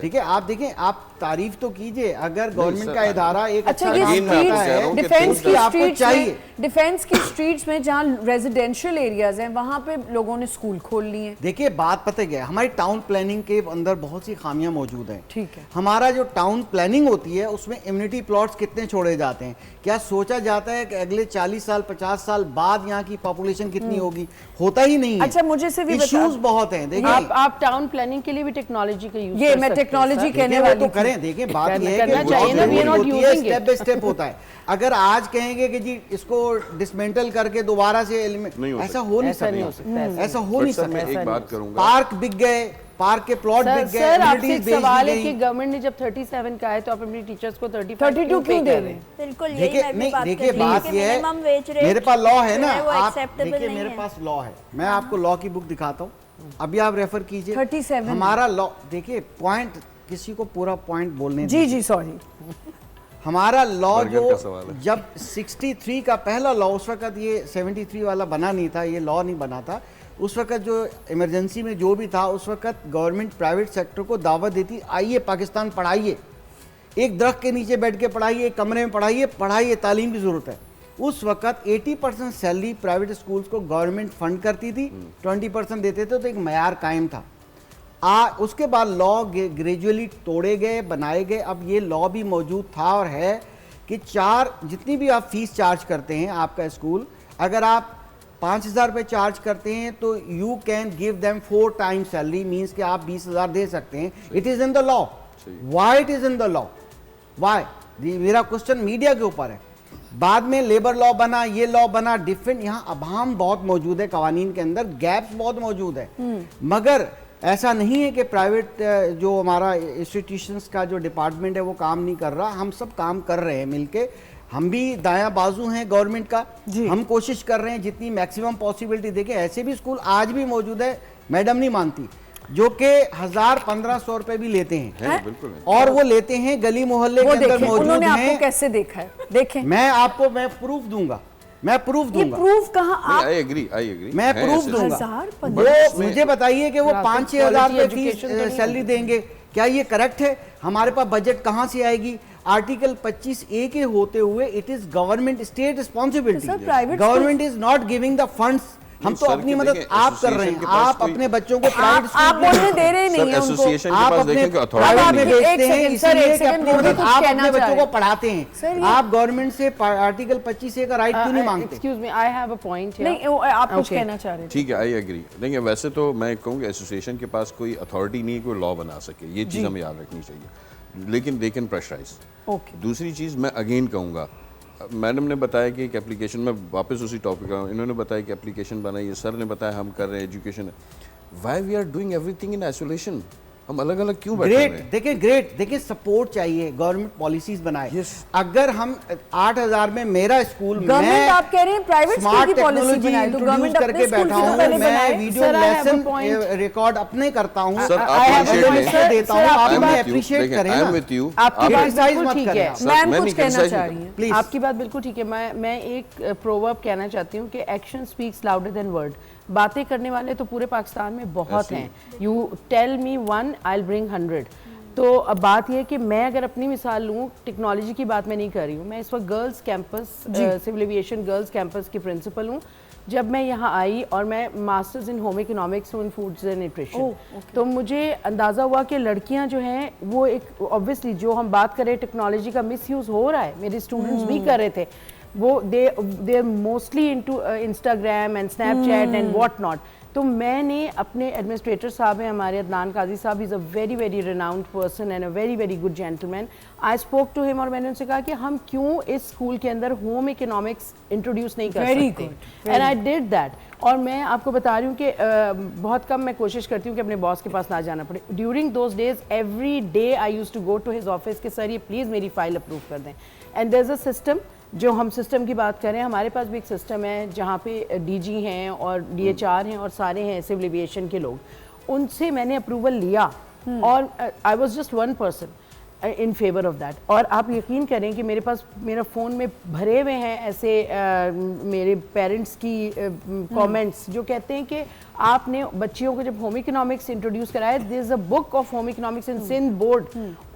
ठीक है, आप देखें, आप तारीफ तो कीजिए, अगर गवर्नमेंट
सर,
का इदारा एक
अच्छा,
अच्छा
ये
काम
मैं आपको
करता
कह रहा
है,
हूँ कि
डिफेंस की
आपको
स्ट्रीट्स
चाहिए।
में, डिफेंस की स्ट्रीट्स में जहाँ रेजिडेंशियल एरियाज हैं वहाँ पे लोगों ने स्कूल खोल लिए हैं।
देखिए बात पता क्या है, हमारी टाउन प्लानिंग के अंदर बहुत सी खामियां मौजूद हैं।
ठीक है।
हमारा जो टाउन प्लानिंग होती है उसमें इम्यूनिटी प्लॉट्स कितने छोड़े जाते हैं? क्या सोचा जाता है कि अगले 40 साल 50 साल बाद यहाँ की पॉपुलेशन कितनी होगी? होता ही नहीं है।
अच्छा, मुझे से भी बता-
इश्यूज बहुत हैं। देखिए
आप टाउन प्लानिंग के लिए भी टेक्नोलॉजी का यूज
ये मैं टेक्नोलॉजी कहने
वो
वाली
तो
थी।
करें। देखिए बात
करना-
ये है कि
करना चाहिए ना, we are not
होती है,
using it.
Step by step होता है। अगर आज कहेंगे कि जी इसको डिसमेंटल करके दोबारा से
नहीं हो
ऐसा हो नहीं
ऐसा नहीं हो
सकता,
सकता,
ऐसा हो नहीं
सर मैं
सकता।
एक बात करूंगा,
पार्क बिक गए, पार्क के प्लॉट बिक गए,
सर आपसे
amenities
एक
बेच दी
सवाल है
गई।
कि गवर्नमेंट ने जब 37 का है तो आप अपनी टीचर्स को
32
क्यों
क्यों दे रहे हैं?
बिल्कुल यही
देखिए
मैं भी
नहीं,
बात
देखिए
कर रही हूँ
बात
कि
ये
मिनिमम वेज
है,
रेट
मेरे पास लॉ है
जो
ना,
है वो
आप
acceptable
देखिए
नहीं
मेरे
है।
पास लॉ है, मैं आपको लॉ की बुक दिखाता हूँ, अभी आप रेफर कीजिए।
37
हमारा लॉ, देखिए पॉइंट, किसी को पूरा पॉइंट बोलने
जी
दीजिए।
जी सॉरी।
हमारा लॉ
बर्गर
जो
का सवाल है।
जब 63 का पहला लॉ, उस वक्त ये 73 वाला बना नहीं था, ये लॉ नहीं बना था उस वक्त, जो इमरजेंसी में जो भी था उस वक्त गवर्नमेंट प्राइवेट सेक्टर को दावत देती, आइए पाकिस्तान पढ़ाइए, एक दरख्त के नीचे बैठ के पढ़ाइए, एक कमरे में पढ़ाइए, पढ़ाइए, तालीम की ज़रूरत है। उस वक्त 80% सैलरी प्राइवेट स्कूल्स को गवर्नमेंट फंड करती थी, 20% देते थे, तो एक मयार कायम था। उसके बाद लॉ ग्रेजुअली तोड़े गए, बनाए गए। अब ये लॉ भी मौजूद था और है कि जितनी भी आप फीस चार्ज करते हैं आपका स्कूल, अगर आप 5,000 रुपये चार्ज करते हैं तो you can give them 4 times salary, means कि आप 20,000 दे सकते हैं। It is in the law. Why it is in the law? Why? मेरा क्वेश्चन मीडिया के ऊपर है। बाद में लेबर लॉ बना, ये लॉ बना, डिफरेंट, यहाँ अभाम बहुत मौजूद है, कवानीन के अंदर गैप्स बहुत मौजूद है। मगर ऐसा नहीं है कि प्राइवेट जो हमारा इंस्टीट्यूशंस का जो डिपार्टमेंट है वो काम नहीं कर रहा, हम सब काम कर रहे हैं मिलके। हम भी दायां बाजू हैं गवर्नमेंट का, हम कोशिश कर रहे हैं जितनी मैक्सिमम पॉसिबिलिटी। देखिए ऐसे भी स्कूल आज भी मौजूद है, मैडम नहीं मानती, जो कि 1,000-1,500 रुपए भी लेते हैं,
बिल्कुल है।
और वो लेते हैं गली मोहल्ले के अंदर मौजूद
उन्होंने आपको
हैं।
कैसे देखा है? देखें,
मैं प्रूफ दूंगा, मैं प्रूफ
ये
दूंगा,
प्रूफ कहाँ आप
आई एग्री
मैं प्रूफ दूंगा।
1,000-1,500
वो मुझे बताइए कि वो 5-6 हज़ार रुपए फीस
education तो नहीं
सैलरी देंगे, क्या ये करेक्ट है? हमारे पास बजट कहाँ से आएगी? आर्टिकल 25A के होते हुए it is government state responsibility,
तो sir, private
government is not giving the funds. हम तो
सर,
अपनी
कि
मदद
देखें,
आप कर रहे
association
हैं,
के पास
आप
कोई-
अपने बच्चों को प्राइवेट
आप बोलने दे रहे नहीं
सर
है उनको।
एसोसिएशन के
आप
पास
अपने
देखें कि
अब
प्राइवेट
आप
अथॉरिटी
में
एक
भेजते हैं,
सेकंड, सर,
इसलिए
एक
कि
सेकंड,
अपनी
मोदी
मदद
कुछ
आप
कहना
अपने
चाह
बच्चों
रहे
को पढ़ाते हैं।
सर, ये-
आप गवर्नमेंट से आर्टिकल 25A का राइट क्यों नहीं मांगते?
Excuse me, I have a point
नहीं, आप कुछ
Okay.
कहना चाह रहे थे।
ठीक है, आई एग्री। देखिए वैसे तो मैं कहूँगा एसोसिएशन के पास कोई अथॉरिटी नहीं है कोई लॉ बना सके, ये चीज़ हमें याद रखनी चाहिए, लेकिन दे कैन प्रेशराइज।
ओके,
दूसरी चीज़ मैं अगेन कहूँगा, मैडम ने बताया कि एक एप्लीकेशन में वापस उसी टॉपिक आऊँ, इन्होंने बताया कि एप्लीकेशन बनाई है, सर ने बताया हम कर रहे हैं education. Why we are doing everything in isolation? हम अलग अलग क्यों बैठे हुए
ग्रेट,
हैं?
देखिए ग्रेट, देखिए सपोर्ट चाहिए, गवर्नमेंट पॉलिसीज बनाए।
Yes.
अगर हम 8,000 में मेरा स्कूल,
गवर्नमेंट आप कह रहे हैं प्राइवेट स्कूल की पॉलिसी बनाए, तो गवर्नमेंट अपने
करके
स्कूल
बैठा
की तो
हूँ,
पहले
मैं
बनाए।
Video
Sir, I have a
lesson
point.
Record अपने करता हूँ,
सर, आप
I have
appreciate
a
नहीं।
point,
से
sir,
देता
sir,
हूँ,
आपकी
आप
बात-
हमें अप्रिशिएट करें
आई एम
ना।
With you.
आपकी बात
criticize
बिल्कुल
मत
ठीक
करें
है।
आप।
सर,
मैम
मैं
कुछ
नहीं
कहना
criticize
चाह
नहीं
रही हैं।
प्लीज
आपकी बात बिल्कुल ठीक है। मैं एक प्रोवर्ब कहना चाहती हूँ कि action speaks louder than word. बातें करने वाले तो पूरे पाकिस्तान में बहुत
ऐसे ही।
हैं। You tell me one, I will bring 100। तो अब बात यह है कि मैं अगर अपनी मिसाल लूँ, टेक्नोलॉजी की बात मैं नहीं कर रही हूँ, मैं इस वक्त girls campus, civil aviation girls campus की प्रिंसिपल हूँ। जब मैं यहाँ आई और मैं मास्टर्स इन होम इकोनॉमिक्स हूँ, इन फूड्स एंड न्यूट्रिशन, तो मुझे अंदाज़ा हुआ कि लड़कियाँ जो हैं वो एक ऑब्वियसली जो हम बात करें टेक्नोलॉजी का मिसयूज़ हो रहा है, मेरे स्टूडेंट्स भी कर रहे थे, वो they are mostly into Instagram and Snapchat and what not. तो मैंने अपने एडमिनिस्ट्रेटर साहब हैं हमारे, अदनान काजी साहब, is a very very renowned person and a very very good gentleman. I spoke to him और मैंने उनसे कहा कि हम क्यों इस स्कूल के अंदर होम इकोनॉमिक्स इंट्रोड्यूस नहीं कर
Very
सकते,
good,
and I did that. और मैं आपको बता रही हूँ कि बहुत कम मैं कोशिश करती हूँ कि अपने बॉस के पास ना जाना पड़े। During those days every day I use to go to his office कि सर ये प्लीज़ मेरी फाइल अप्रूव कर दें। And there is a system, जो हम सिस्टम की बात करें, हमारे पास भी एक सिस्टम है जहाँ पे डीजी हैं और डीएचआर हैं और सारे हैं सिविल एविएशन के लोग। उनसे मैंने अप्रूवल लिया और I was just one person in favour of that. और आप यकीन करें कि मेरे पास मेरा फ़ोन में भरे हुए हैं ऐसे मेरे पेरेंट्स की कमेंट्स जो कहते हैं कि आपने बच्चियों को जब होम इकोनॉमिक्स इंट्रोड्यूस कराया, there is a book of home economics in Sindh board,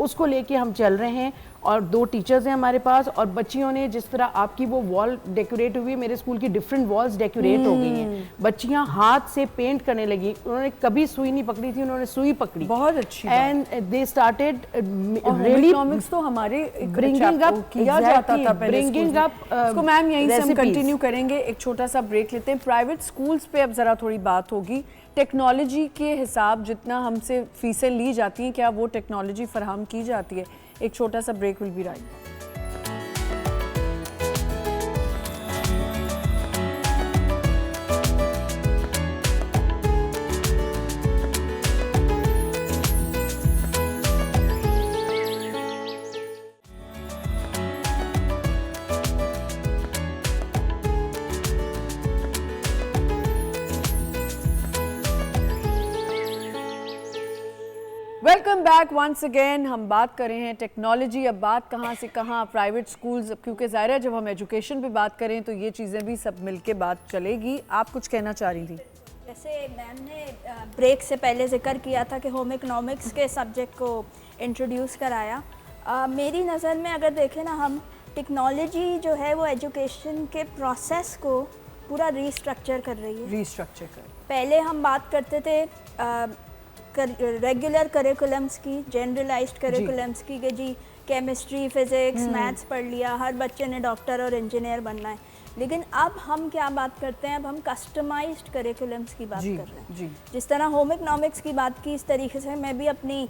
उसको लेके हम चल रहे हैं और 2 टीचर्स हैं हमारे पास। और बच्चियों ने जिस तरह आपकी वो वॉल डेकोरेट हुई, मेरे स्कूल की डिफरेंट वॉल्स डेकोरेट हो गई हैं। बच्चियां हाथ से पेंट करने लगी, उन्होंने कभी सुई नहीं पकड़ी थी, उन्होंने सुई पकड़ी।
बहुत अच्छी
and they started
really economics तो हमारे
ब्रिंगिंग अप
किया जाता था पहले
ब्रिंगिंग अप
इसको। मैम यहीं से हम कंटिन्यू करेंगे, एक छोटा सा ब्रेक लेते हैं। प्राइवेट स्कूल्स पे अब जरा थोड़ी बात होगी। टेक्नोलॉजी के हिसाब जितना हमसे फीसें ली जाती हैं, क्या वो टेक्नोलॉजी फराहम की जाती है? एक छोटा सा break, will be right. Welcome back once again. हम बात कर रहे हैं टेक्नोलॉजी। अब बात कहाँ से कहाँ, प्राइवेट स्कूल्स, क्योंकि ज़ाहिर है जब हम एजुकेशन पे बात करें तो ये चीज़ें भी सब मिलके बात चलेगी। आप कुछ कहना चाह रही थी?
जैसे मैम ने ब्रेक से पहले जिक्र किया था कि होम इकोनॉमिक्स के सब्जेक्ट को इंट्रोड्यूस कराया। मेरी नज़र में अगर देखें ना, हम टेक्नोलॉजी जो है वो एजुकेशन के प्रोसेस को पूरा रीस्ट्रक्चर कर रही है।
रीस्ट्रक्चर कर,
पहले हम बात करते थे रेगुलर करिकुलम्स की, जनरलाइज्ड करिकुलम्स की, कि जी केमिस्ट्री, फिज़िक्स, मैथ्स पढ़ लिया, हर बच्चे ने डॉक्टर और इंजीनियर बनना है। लेकिन अब हम क्या बात करते हैं, अब हम कस्टमाइज्ड करिकुलम्स की बात कर रहे हैं। जिस तरह होम इकोनॉमिक्स की बात की, इस तरीके से मैं भी अपनी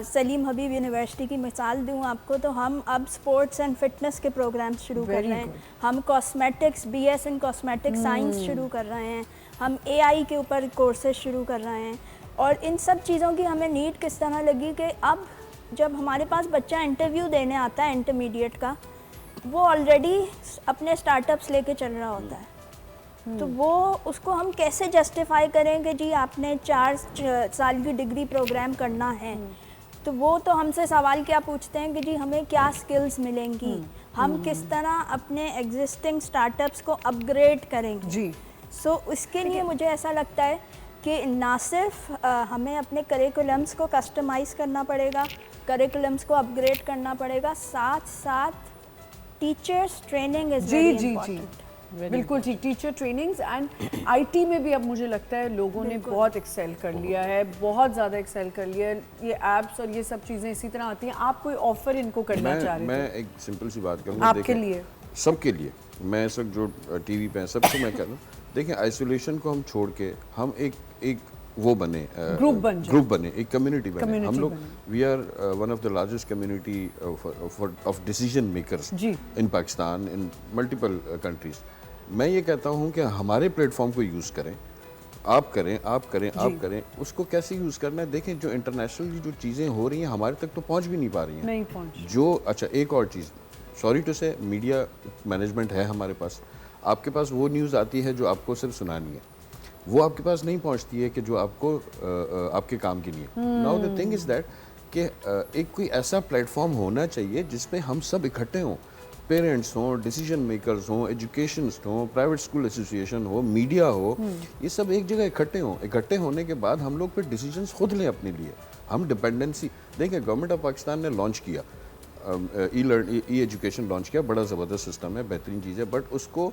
सलीम हबीब यूनिवर्सिटी की मिसाल दूं आपको, तो हम अब स्पोर्ट्स एंड फिटनेस के प्रोग्राम्स शुरू कर रहे हैं। हम cosmetics, BS in cosmetic science शुरू कर रहे हैं। हम AI के ऊपर कोर्सेज शुरू कर रहे हैं। और इन सब चीज़ों की हमें नीड किस तरह लगी कि अब जब हमारे पास बच्चा इंटरव्यू देने आता है इंटरमीडिएट का, वो ऑलरेडी अपने स्टार्टअप्स लेके चल रहा होता है। तो वो उसको हम कैसे जस्टिफाई करें कि जी आपने 4 साल की डिग्री प्रोग्राम करना है। तो वो तो हमसे सवाल क्या पूछते हैं कि जी हमें क्या स्किल्स मिलेंगी, हम किस तरह अपने एग्जिस्टिंग स्टार्टअप्स को अपग्रेड करेंगे जी। सो इसके लिए मुझे ऐसा लगता है कि ना सिर्फ हमें अपने करिकुलम्स को कस्टमाइज़ करना पड़ेगा, करिकुलम्स को अपग्रेड करना पड़ेगा, साथ साथ teachers training is very important.
बिल्कुल ठीक, टीचर ट्रेनिंग्स एंड IT में भी अब मुझे लगता है लोगों ने बहुत एक्सेल कर लिया है, बहुत ज़्यादा एक्सेल कर लिया है। ये ऐप्स और ये सब चीज़ें इसी तरह आती हैं। आप कोई ऑफर इनको करना चाह रहे थे?
मैं एक सिंपल सी बात करूँगा
आपके लिए,
सबके लिए। मैं इस वक्त जो TV पे हैं सबको मैं कह रहा हूँ, देखिए आइसोलेशन को हम छोड़ के हम एक वो बने, ग्रुप बने, एक कम्युनिटी बने। हम लोग we are one of the largest community of decision makers in Pakistan, in multiple countries. मैं ये कहता हूँ कि हमारे प्लेटफॉर्म को यूज़ करें, आप करें। उसको कैसे यूज़ करना है, देखें जो इंटरनेशनली जो चीज़ें हो रही हैं हमारे तक तो पहुँच भी नहीं पा रही हैं,
नहीं पहुँच।
जो अच्छा एक और चीज़, सॉरी टू से, मीडिया मैनेजमेंट है हमारे पास, आपके पास वो न्यूज़ आती है जो आपको सिर्फ सुनानी है, वो आपके पास नहीं पहुंचती है कि जो आपको आपके काम की नहीं है। Now the thing is that कि एक कोई ऐसा प्लेटफॉर्म होना चाहिए जिसमें हम सब इकट्ठे हों, पेरेंट्स हों, डिसीजन मेकर्स हों, एजुकेशनिस्ट हों, प्राइवेट स्कूल एसोसिएशन हो, मीडिया हो, ये सब एक जगह इकट्ठे हों। इकट्ठे होने के बाद हम लोग फिर डिसीजंस खुद लें अपने लिए। हम डिपेंडेंसी, देखिए गवर्नमेंट ऑफ पाकिस्तान ने लॉन्च किया, ई एजुकेशन लॉन्च किया, बड़ा ज़बरदस्त सिस्टम है, बेहतरीन चीज़ है, बट उसको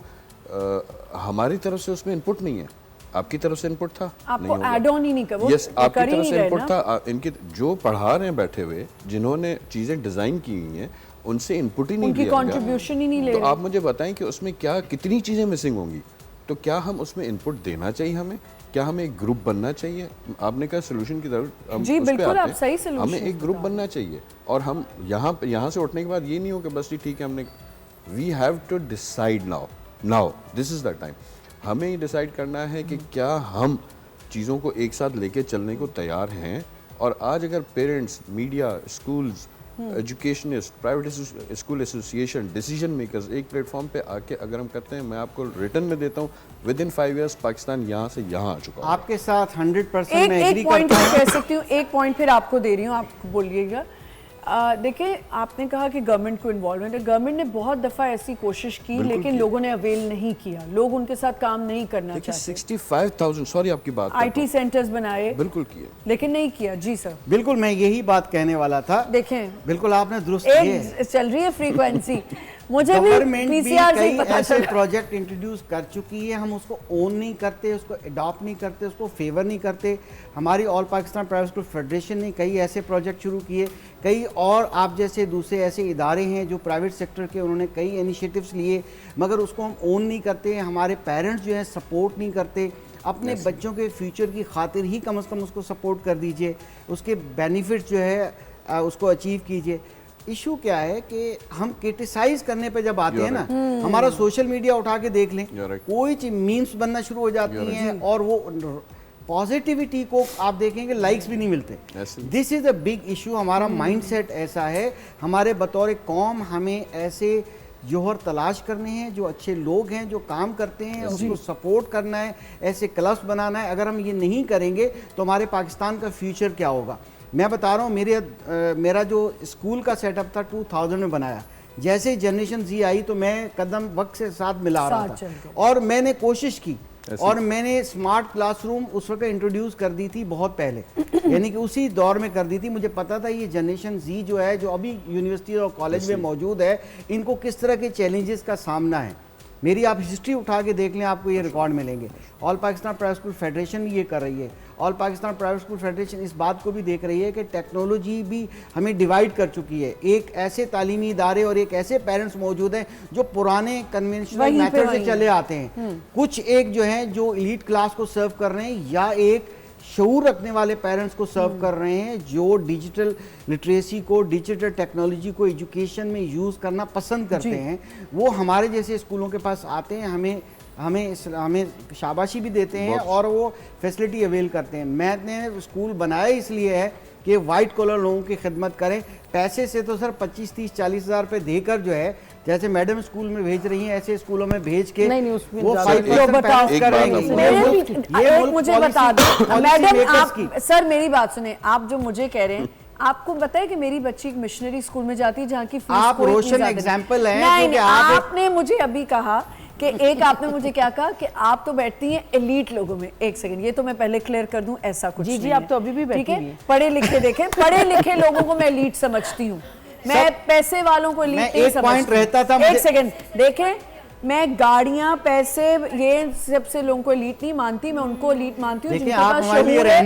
हमारी तरफ से उसमें इनपुट नहीं है। आपकी तरफ से इनपुट था,
आपको ऐड ऑन ही नहीं कर,
यस आपकी तरफ से इनपुट था। इनके जो पढ़ा रहे हैं बैठे हुए, जिन्होंने चीज़ें डिज़ाइन की हुई हैं, उनसे इनपुट ही नहीं
उनकी कंट्रीब्यूशन ही नहीं ले रहे।
तो आप मुझे बताएं कि उसमें क्या कितनी चीज़ें मिसिंग होंगी। तो क्या हम उसमें इनपुट देना चाहिए, हमें क्या हमें एक ग्रुप बनना चाहिए? आपने कहा सोल्यूशन की तरफ
जी बिल्कुल, आप सही सोल्यूशन,
हमें एक ग्रुप बनना चाहिए। और हम यहाँ से उठने के बाद ये नहीं हो कि बस ठीक है हमने, we have to decide now this is the time. हमें ये डिसाइड करना है कि क्या हम चीज़ों को एक साथ लेके चलने को तैयार हैं। और आज अगर parents, media, schools, educationist, private school association, decision makers एक प्लेटफॉर्म पे आके अगर हम करते हैं, मैं आपको रिटर्न में देता हूँ, विद इन 5 years पाकिस्तान यहाँ से यहाँ आ चुका है।
आपके साथ 100% मैं एग्री
एक पॉइंट
करता हूँ।
कह सकती हूँ, एक पॉइंट फिर आपको दे रही हूँ, आप बोलिएगा। देखिए, आपने कहा कि गवर्नमेंट को इन्वॉल्वमेंट है। गवर्नमेंट ने बहुत दफ़ा ऐसी कोशिश की, लेकिन लोगों ने अवेल नहीं किया, लोग उनके साथ काम नहीं करना चाहते।
65,000, सॉरी आपकी बात,
IT सेंटर्स बनाए,
बिल्कुल किए,
लेकिन नहीं किया। जी सर,
बिल्कुल मैं यही बात कहने वाला था।
देखें,
बिल्कुल आपने दुरुस्त किए।
एक चल रही है फ्रीक्वेंसी, मुझे भी
गवर्नमेंट भी
PCR से
कई
पता
ऐसे
चला।
प्रोजेक्ट इंट्रोड्यूस कर चुकी है, हम उसको ओन नहीं करते, उसको अडॉप्ट नहीं करते, उसको फेवर नहीं करते। हमारी all Pakistan private school federation ने कई ऐसे प्रोजेक्ट शुरू किए, कई और आप जैसे दूसरे ऐसे इदारे हैं जो प्राइवेट सेक्टर के, उन्होंने कई इनिशिएटिव्स लिए, मगर उसको हम ओन नहीं करते। हमारे पेरेंट्स जो है सपोर्ट नहीं करते। अपने बच्चों के फ्यूचर की खातिर ही कम से कम उसको सपोर्ट कर दीजिए, उसके बेनिफिट्स जो है उसको अचीव कीजिए। इशू क्या है कि हम क्रिटिसाइज करने पे जब आते हैं ना, हमारा सोशल मीडिया उठा के देख लें, कोई चीज मीम्स बनना शुरू हो जाती हैं और वो पॉजिटिविटी को आप देखेंगे लाइक्स भी नहीं मिलते। This is a big issue. हमारा माइंडसेट ऐसा है, हमारे बतौर कौम हमें ऐसे जोहर तलाश करने हैं, जो अच्छे लोग हैं, जो काम करते हैं, उसको सपोर्ट करना है, ऐसे क्लब्स बनाना है। अगर हम ये नहीं करेंगे तो हमारे पाकिस्तान का फ्यूचर क्या होगा। मैं बता रहा हूँ, मेरा जो स्कूल का सेटअप था 2000 में बनाया, जैसे जनरेशन Z आई तो मैं कदम वक्त से साथ मिला रहा था और मैंने कोशिश की और मैंने स्मार्ट क्लासरूम उस वक्त इंट्रोड्यूस कर दी थी बहुत पहले, यानी कि उसी दौर में कर दी थी। मुझे पता था ये जनरेशन Z जो है, जो अभी यूनिवर्सिटी और कॉलेज में मौजूद है, इनको किस तरह के चैलेंजेस का सामना है। मेरी आप हिस्ट्री उठा के देख लें, आपको ये रिकॉर्ड मिलेंगे। All Pakistan private school federation भी ये कर रही है। All Pakistan private school federation इस बात को भी देख रही है कि टेक्नोलॉजी भी हमें डिवाइड कर चुकी है। एक ऐसे तालीमी इदारे और एक ऐसे पेरेंट्स मौजूद हैं जो पुराने कन्वेंशनल मेथड से चले आते हैं, कुछ एक जो हैं जो एलीट क्लास को सर्व कर रहे हैं, या एक शऊर रखने वाले पेरेंट्स को सर्व कर रहे हैं जो डिजिटल लिटरेसी को, डिजिटल टेक्नोलॉजी को एजुकेशन में यूज़ करना पसंद करते हैं। वो हमारे जैसे स्कूलों के पास आते हैं, हमें शाबाशी भी देते हैं और वो फैसिलिटी अवेल करते हैं। मैंने स्कूल बनाया इसलिए है कि वाइट कॉलर लोगों की खिदमत करें। पैसे से तो सर 25, 30, 40 हज़ार रुपये देकर जो है, जैसे मैडम स्कूल में भेज रही हैं, ऐसे स्कूलों में भेज के वो 5% पैरेंट्स कर रहे हैं।
मुझे बता दो मैडम, आप सर मेरी बात सुने, आप जो मुझे कह रहे हैं, आपको पता है कि मेरी बच्ची एक मिशनरी स्कूल में जाती है जहाँ की फीस
आप रोशन एग्जाम्पल है।
नहीं, आपने मुझे अभी कहा कि एक, आपने मुझे क्या कहा कि आप तो बैठती हैं एलीट लोगों में। एक सेकंड, ये तो मैं पहले क्लियर कर दूं, ऐसा कुछ
जी आप तो अभी भी बैठी
हैं। पढ़े लिखे, देखें, पढ़े लिखे लोगों को मैं एलीट समझती हूँ, मैं पैसे वालों को एलीट नहीं समझती। एक सेकंड देखें, मैं गाड़ियां, पैसे, ये सबसे लोगों को एलीट नहीं मानती, मैं उनको एलीट मानती हूँ जिनके पास शऊर है,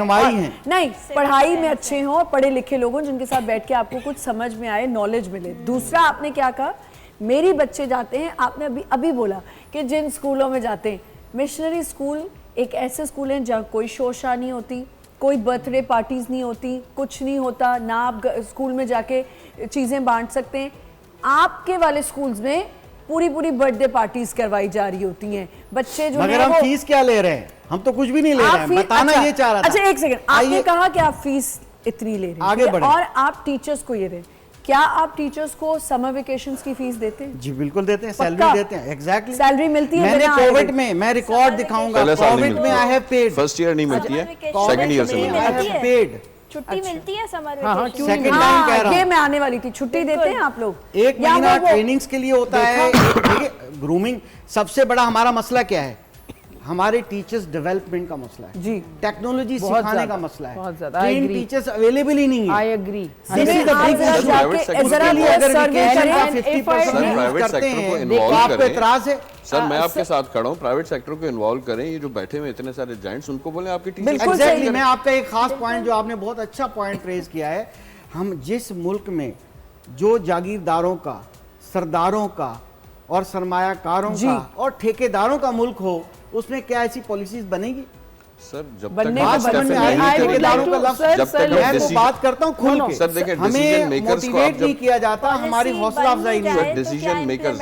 नहीं पढ़ाई में अच्छे हों, पढ़े लिखे लोगों जिनके साथ बैठ के आपको कुछ समझ में आए, नॉलेज मिले। दूसरा, आपने क्या कहा, मेरी बच्चे जाते हैं, आपने अभी बोला कि जिन स्कूलों में जाते हैं, मिशनरी स्कूल एक ऐसे स्कूल हैं जहाँ कोई शोशा नहीं होती, कोई बर्थडे पार्टीज नहीं होती, कुछ नहीं होता, ना आप स्कूल में जाके चीज़ें बांट सकते हैं। आपके वाले स्कूल्स में पूरी बर्थडे पार्टीज करवाई जा रही होती हैं, बच्चे जो
मगर हम फीस क्या ले रहे हैं, हम तो कुछ भी नहीं ले रहे हैं, बताना ये चाह रहा था।
अच्छा एक सेकंड, आपने कहा कि आप फीस इतनी ले रहे हैं,
आगे बढ़े,
और आप टीचर्स को ये रहे, क्या आप टीचर्स को समर वेकेशंस की फीस देते हैं?
जी बिल्कुल देते हैं, सैलरी देते हैं। एग्जैक्टली
सैलरी मिलती है।
मैंने कोविड में, मैं रिकॉर्ड दिखाऊंगा, कोविड में I have paid.
First year नहीं मिलती है, सेकंड ईयर से
मिलती है, पेड
छुट्टी मिलती है summer
vacation.
Vacation.
Second time कह रहा हूं,
ये मैं आने वाली थी, छुट्टी देते हैं आप लोग?
एक महीना ट्रेनिंग्स के लिए होता है। देखिए, ग्रूमिंग सबसे बड़ा हमारा मसला क्या है, हमारे टीचर्स डेवलपमेंट का मसला है जी, टेक्नोलॉजी सिखाने का मसला है,
बहुत ज्यादा।
ट्रेन टीचर्स अवेलेबल ही नहीं है।
I agree.
आपको एतराज है?
सर मैं आपके साथ खड़ा हूँ, प्राइवेट सेक्टर को इन्वॉल्व करें, ये जो बैठे हुए इतने सारे जाइंट्स, उनको बोले आपके टीचर।
एग्जैक्टली, मैं आपका एक खास पॉइंट, जो आपने बहुत अच्छा पॉइंट रेज किया है, हम जिस मुल्क में जो जागीरदारों का, सरदारों का और सरमायाकारों का और ठेकेदारों का मुल्क हो, उसमें क्या ऐसी पॉलिसीज बनेगी?
सर जब
तक
ठेकेदारों का लफ्ज़,
जब तक
मैं बात करता हूँ खुल के,
सर देखिए,
हमें मोटिवेट नहीं किया जाता, हमारी हौसला अफजाई नहीं होती।
डिसीजन मेकर्स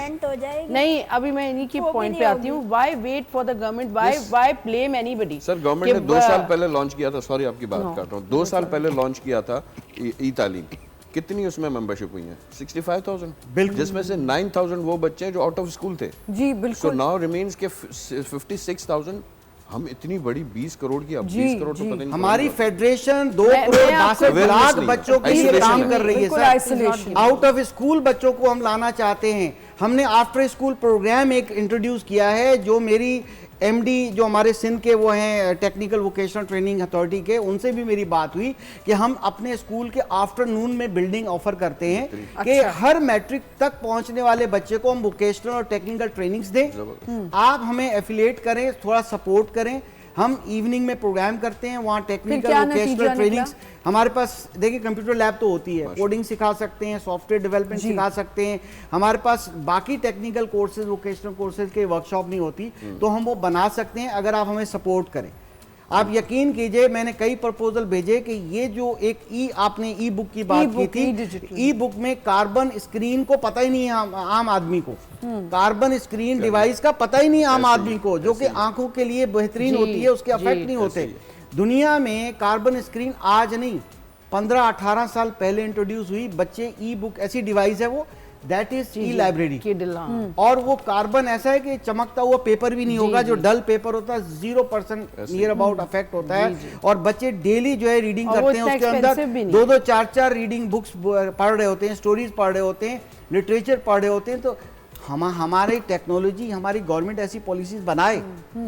नहीं, अभी मैं इन्हीं की पॉइंट पे आती हूँ। Why wait for the government, why blame anybody?
Sir government ने 2 साल पहले लॉन्च किया था, सॉरी आपकी बात कर रहा हूँ, 2 साल पहले लॉन्च किया था ई तालीम। कितनी उसमें मेंबरशिप हुई है? 65,000,
बिल्कुल।
जिसमें से 9,000 वो बच्चे हैं जो आउट ऑफ स्कूल थे।
जी
सो
बिल्कुल।
नाउ रिमेन्स के 56,000। हम इतनी बड़ी 20 करोड़ की, अब
जी,
20 करोड़ तो
जी।
पता नहीं
हमारी
कौन-
फेडरेशन 2
मैं
करोड़
आपको
62 लाख
awareness नहीं है,
बच्चों के लिए
isolation
काम
नहीं
कर
है।
रही है
बिल्कुल
sir.
Isolation.
Out of school बच्चों को हम लाना चाहते हैं। हमने आफ्टर स्कूल प्रोग्राम एक इंट्रोड्यूस किया है, जो मेरी एमडी जो हमारे सिंध के वो हैं टेक्निकल वोकेशनल ट्रेनिंग अथॉरिटी के, उनसे भी मेरी बात हुई कि हम अपने स्कूल के आफ्टरनून में बिल्डिंग ऑफर करते हैं कि
अच्छा।
हर मैट्रिक तक पहुंचने वाले बच्चे को हम वोकेशनल और टेक्निकल ट्रेनिंग्स दें। आप हमें एफिलिएट करें, थोड़ा सपोर्ट करें। हम इवनिंग में प्रोग्राम करते हैं, वहाँ टेक्निकल
क्या
वोकेशनल
नतीजा
ट्रेनिंग्स
निकला?
हमारे पास देखिए कंप्यूटर लैब तो होती है, कोडिंग सिखा सकते हैं, सॉफ्टवेयर डेवलपमेंट सिखा सकते हैं। हमारे पास बाकी टेक्निकल कोर्सेज, वोकेशनल कोर्सेज के वर्कशॉप नहीं होती, तो हम वो बना सकते हैं अगर आप हमें सपोर्ट करें। आप यकीन कीजिए, मैंने कई प्रपोजल भेजे कि ये जो एक आपने ई बुक की बात की थी, ई बुक में कार्बन स्क्रीन को पता ही नहीं है आम आदमी को, कार्बन स्क्रीन डिवाइस का पता ही नहीं आम आदमी को, जो कि आंखों के लिए बेहतरीन होती है, उसके अफेक्ट नहीं होते। दुनिया में कार्बन स्क्रीन आज नहीं 15-18 साल पहले इंट्रोड्यूस हुई। बच्चे ई बुक ऐसी डिवाइस है वो, दैट इज ई लाइब्रेरी। और वो कार्बन ऐसा है कि चमकता हुआ पेपर भी नहीं होगा, जो डल पेपर होता है 0% नियर अबाउट अफेक्ट होता है। और बच्चे डेली जो है रीडिंग करते हैं, उसके अंदर 2-2, 4-4 रीडिंग बुक्स पढ़ रहे होते हैं, स्टोरीज पढ़ रहे होते हैं, लिटरेचर पढ़ रहे होते हैं। तो हमारी टेक्नोलॉजी, हमारी गवर्नमेंट ऐसी पॉलिसीज बनाए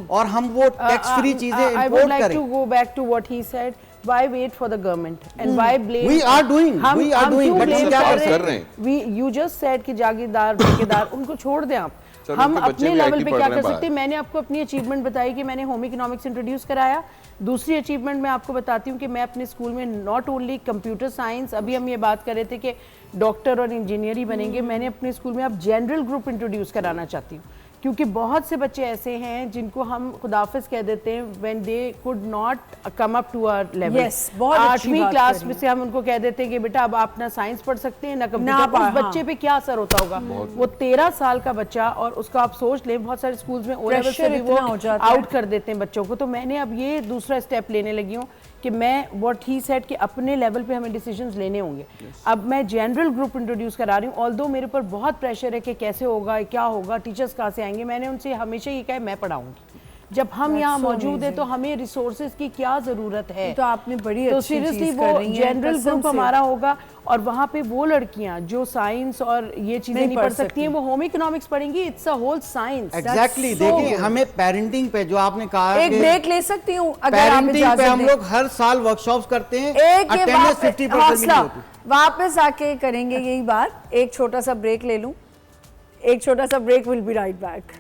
और हम वो टैक्स फ्री चीजें इंपोर्ट करें।
to go back to what he said. Why wait for the government and why blame?
We are doing, we are doing, but हम क्या
कर रहे हैं?
You just said कि जागीरदार ठेकेदार उनको छोड़ दें आप।
सर,
हम
उनके बच्चे
अपने
भी
लेवल
IT
पे
पढ़
क्या
रहे
कर
हैं
सकते हैं? मैंने आपको अपनी अचीवमेंट बताई कि मैंने होम इकोनॉमिक्स इंट्रोड्यूस कराया। दूसरी अचीवमेंट मैं आपको बताती हूँ कि मैं अपने स्कूल में नॉट ओनली कंप्यूटर साइंस, अभी हम ये बात कर रहे थे कि डॉक्टर और इंजीनियर ही बनेंगे, मैंने अपने स्कूल में अब जनरल ग्रुप इंट्रोड्यूस कराना चाहती हूँ, क्योंकि बहुत से बच्चे ऐसे हैं जिनको हम खुदाफिज कह देते हैं when they could not come up to our level.
Yes, बहुत अच्छी
8वीं
बात
क्लास
करी।
में से हम उनको कह देते हैं कि बेटा अब आप ना साइंस पढ़ सकते हैं ना कंप्यूटर। उस बच्चे पे क्या असर होता होगा? वो 13 साल का बच्चा, और उसका आप सोच लें बहुत सारे स्कूल्स में ओ लेवल से भी वो आउट कर देते हैं बच्चों को। तो मैंने अब ये दूसरा स्टेप लेने लगी हूँ कि मैं व्हाट ही सेड कि अपने लेवल पे हमें डिसीजंस लेने होंगे। अब मैं जनरल ग्रुप इंट्रोड्यूस करा रही हूँ, ऑल्दो मेरे ऊपर बहुत प्रेशर है कि कैसे होगा, क्या होगा, टीचर्स कहाँ से आएंगे। मैंने उनसे हमेशा ये कहा मैं पढ़ाऊंगी। जब हम यहाँ मौजूद हैं तो हमें रिसोर्सेज की क्या जरूरत है?
तो आपने बड़ी
तो
अच्छी
सीरियसली
चीज़ कर
वो
रही हैं,
जनरल
कसम
ग्रुप
से।
हमारा होगा, और वहाँ पे वो लड़कियाँ जो साइंस और ये चीजें नहीं पढ़ सकती हैं, वो होम इकोनॉमिक्स पढ़ेंगी। It's a whole science.
Exactly. देखिए, हमें पेरेंटिंग पे जो आपने कहा,
एक ब्रेक ले सकती हूँ अगर आप
पेरेंटिंग
इजाजत
पे हम
दें।
लोग हर साल वर्कशॉप्स करते हैं,
एक ये
अटेंडेंस 50% भी नहीं होती।
वापस आके करेंगे यही बात। एक छोटा सा ब्रेक ले लूं, एक छोटा सा break, will be right back.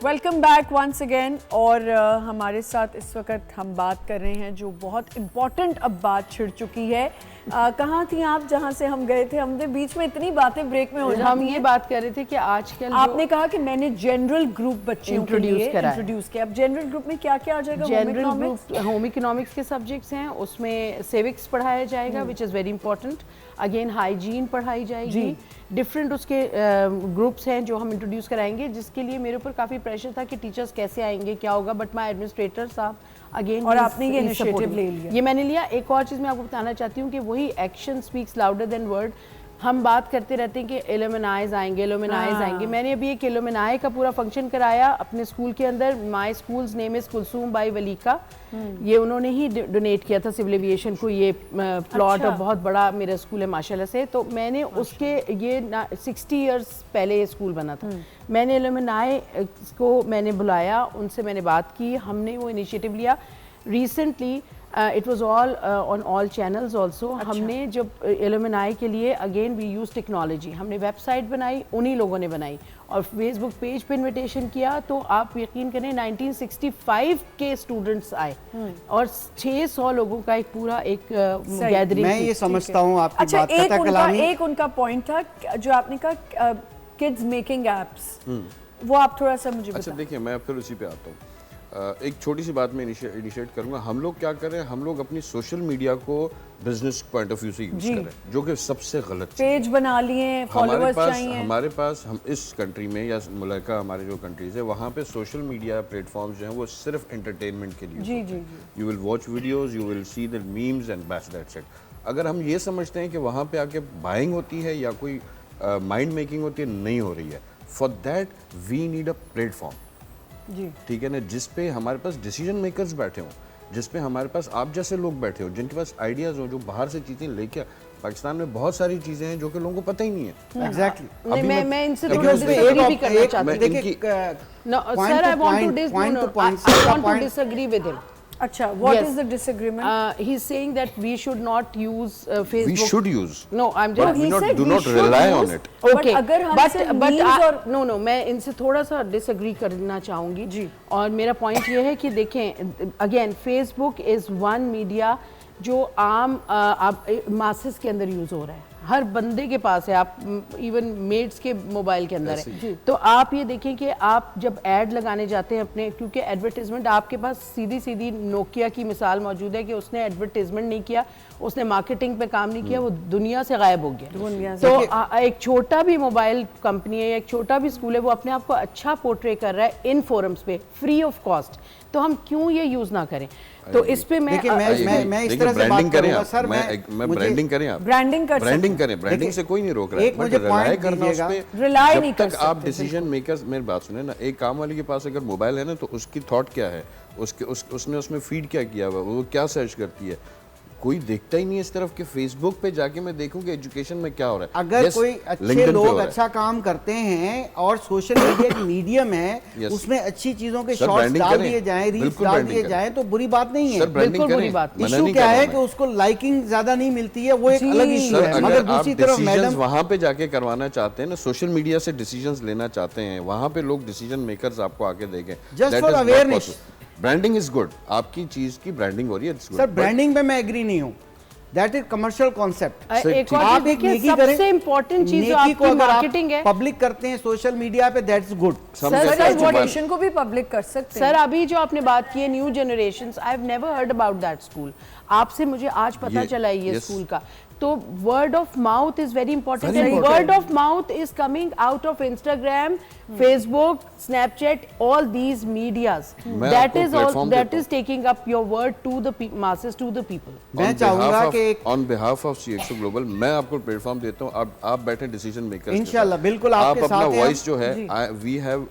Welcome back once again. और हमारे साथ इस वक्त हम बात कर रहे हैं जो बहुत इम्पॉर्टेंट अब बात छिड़ चुकी है। कहाँ थी आप जहाँ से हम गए थे? हमने बीच में इतनी बातें ब्रेक में हो जाती हैं।
हम ये बात कर रहे थे कि आजकल
आपने कहा कि मैंने जनरल ग्रुप बच्चों के लिए
कराया।
इंट्रोड्यूस किया। अब जनरल ग्रुप में क्या क्या आ जाएगा?
जनरल ग्रुप होम इकोनॉमिक्स के सब्जेक्ट्स हैं, उसमें सिविक्स पढ़ाया जाएगा which is very important. Again hygiene पढ़ाई जाएगी। डिफरेंट उसके ग्रुप्स हैं जो हम इंट्रोड्यूस कराएंगे, जिसके लिए मेरे ऊपर काफ़ी प्रेशर था कि टीचर्स कैसे आएंगे, क्या होगा, बट माय एडमिनिस्ट्रेटर साहब अगेन,
और आपने ये इनिशिएटिव ले लिया।
ये मैंने लिया। एक और चीज़ मैं आपको बताना चाहती हूँ कि वही action speaks louder than word. हम बात करते रहते हैं कि एलुमनाइज आएंगे, एलुमनाइज आएंगे। मैंने अभी एक एलुमनाई का पूरा फंक्शन कराया अपने स्कूल के अंदर। My school's name is Kulsoom Bai Valika. ये उन्होंने ही डोनेट किया था सिविल एविएशन को, ये प्लॉट।
अच्छा।
और बहुत बड़ा मेरा स्कूल है माशाल्लाह से। तो मैंने उसके ये 60 इयर्स पहले ये स्कूल बना था। मैंने एलुमनाई को मैंने बुलाया, उनसे मैंने बात की, हमने वो इनिशिएटिव लिया। Recently it was all on all channels also. हमने जब एलुमनाई के लिए अगेन वी यूज टेक्नोलॉजी, हमने वेबसाइट बनाई, उन्हीं लोगों ने बनाई, और फेसबुक पेज पे इनविटेशन किया। तो आप यकीन करें 1965 के स्टूडेंट्स आए और 600 लोगों का एक पूरा एक गैदरिंग।
मैं ये समझता हूँ आपकी
अच्छा,
बात,
एक उनका पॉइंट था जो आपने कहा किड्स मेकिंग एप्स। वो आप थोड़ा सा मुझे
अच्छा
बताएं।
देखिए, मैं फिर उसी पे आता हूँ। एक छोटी सी बात मैं इनिशिएट करूंगा। हम लोग क्या कर रहे हैं, हम लोग अपनी सोशल मीडिया को बिजनेस पॉइंट ऑफ व्यू से यूज कर रहे हैं, जो कि सबसे गलत चीज़ है।
पेज बना लिए, फॉलोअर्स चाहिए।
हमारे पास हम इस कंट्री में या मुल्का हमारे जो कंट्रीज है वहाँ पे सोशल मीडिया प्लेटफॉर्म्स जो हैं वो सिर्फ एंटरटेनमेंट के लिए
जी जी।
You will watch videos, you will see the memes and बस दैट्स इट। अगर हम ये समझते हैं कि वहाँ पे आके बाइंग होती है या कोई माइंड मेकिंग होती है, नहीं हो रही है। For that we need a platform,
जी
ठीक है ना, जिस पे हमारे पास डिसीजन मेकर्स बैठे हों, जिस पे हमारे पास आप जैसे लोग बैठे हो, जिनके पास आइडियाज़ हो, जो बाहर से चीज़ें लेके पाकिस्तान में बहुत सारी चीज़ें हैं जो कि लोगों को पता ही नहीं है।
नहीं, मैं इनसे
अभी
थोड़ा
उसमें
disagree भी करना चाहती हूँ।
देखिए
No, sir, I want to disagree with him.
अच्छा, what
Yes.
is the disagreement?
He's saying that we should not use Facebook.
We should use.
No, I'm
But
just.
we
he
not,
said
do
we
not
should
rely
use-
on it.
Okay,
अगर हम
but
सिर्फ
but
memes और
no, मैं इनसे थोड़ा सा disagree करना चाहूँगी
जी।
और मेरा पॉइंट ये है कि देखें, again Facebook is one media जो आम आप मासेस के अंदर यूज़ हो रहा है, हर बंदे के पास है, आप इवन मेड्स के मोबाइल के अंदर है। तो आप ये देखें कि आप जब ऐड लगाने जाते हैं अपने, क्योंकि एडवर्टीजमेंट आपके पास सीधी सीधी नोकिया की मिसाल मौजूद है कि उसने एडवर्टीजमेंट नहीं किया, उसने मार्केटिंग पे काम नहीं किया, वो दुनिया से गायब हो गया। तो एक छोटा भी मोबाइल कंपनी है या एक छोटा भी स्कूल है, वो अपने आप को अच्छा पोर्ट्रे कर रहा है इन फोरम्स पे फ्री ऑफ कॉस्ट, तो हम क्यों ये यूज़ ना करें? तो इस पे मैं
मैं इस तरह से बात करूंगा सर।
मैं ब्रांडिंग करें, आप
ब्रांडिंग कर
ब्रांडिंग करें, ब्रांडिंग से कोई नहीं रोक रहा है।
एक मुझे
रिलाय
point
करना उस
दीजिएगा।
पे,
Rely
जब
नहीं कर
तक आप
सकते,
डिसीजन मेकर्स, मेरी बात सुने ना, एक काम वाले के पास अगर मोबाइल है ना तो उसकी थॉट क्या है, उसने उसमें फीड क्या किया हुआ, वो क्या सर्च करती है, कोई देखता ही नहीं है इस तरफ कि फेसबुक पे जाके मैं देखूं कि एजुकेशन में क्या हो रहा है।
अगर
Yes,
कोई
LinkedIn
अच्छे
पे
लोग
हो रहा है।
अच्छा काम करते हैं और सोशल मीडिया एक मीडियम है,
Yes.
उसमें अच्छी चीजों के
Sir,
शॉर्ट्स
branding
डाल
करें।
दिए जाएं, रील्स
बिल्कुल
डाल
branding
दिए
करें।
जाएं तो बुरी बात नहीं है।
सर ब्रांडिंग
बिल्कुल बुरी
करें,
बात नहीं।
मना
इशू
नहीं
क्या
कर रहा
है
मैं।
कि उसको लाइकिंग ज्यादा नहीं मिलती है, वो एक अलग इशू
सर,
है।
अगर
मगर
आप
दूसरी तरफ
डिसीजंस
मैडम
वहां पे जाके करवाना चाहते हैं ना, सोशल मीडिया से डिसीजंस लेना चाहते हैं, वहां पे लोग डिसीजन मेकर्स आपको आके देखें।
Just for awareness.
Branding is good, आपकी चीज की ब्रांडिंग हो रही है,
सर ब्रांडिंग पे मैं एग्री नहीं हूँ, दैट इज कमर्शियल कॉन्सेप्ट।
एक और
आप
चीज़
एक
देखिए,
नेकी करें,
सबसे इम्पोर्टेंट चीज जो
नेकी को
आपकी
अगर आप
मार्केटिंग है,
पब्लिक करते हैं सोशल मीडिया पे, दैट्स गुड।
सर एजुकेशन को भी पब्लिक कर सकते हैं।
सर अभी जो आपने बात की है new generation, I have never heard about that school, आपसे मुझे आज पता चला है ये स्कूल का। तो word of mouth is very important, and word of mouth is coming out of Instagram, Facebook, Snapchat, all these medias, that is taking up your word to the masses, to the people.
मैं चाहूंगा कि
on behalf of CXO global मैं आपको platform देता हूँ, आप बैठे decision makers,
इंशाल्लाह बिल्कुल
आप
आपके
अपना
साथ हैं।
वॉइस जो है, वी हैव,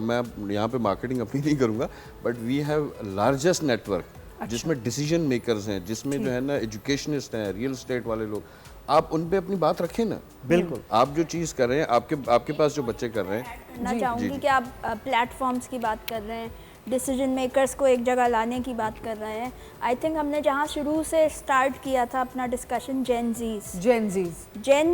मैं यहाँ पे मार्केटिंग अपनी नहीं करूँगा, but we have largest network जिसमें डिसीजन मेकर्स हैं, जिसमें जो है ना एजुकेशनिस्ट हैं, रियल एस्टेट वाले लोग, आप उन पे अपनी बात रखें ना।
बिल्कुल
आप जो चीज़ कर रहे हैं, आपके पास जो बच्चे कर रहे हैं,
करना चाहूँगी कि आप प्लेटफॉर्म्स की बात कर रहे हैं, डिसीजन मेकर्स को एक जगह लाने की बात कर रहे हैं। आई थिंक हमने जहाँ शुरू से स्टार्ट किया था अपना डिस्कशन, जेन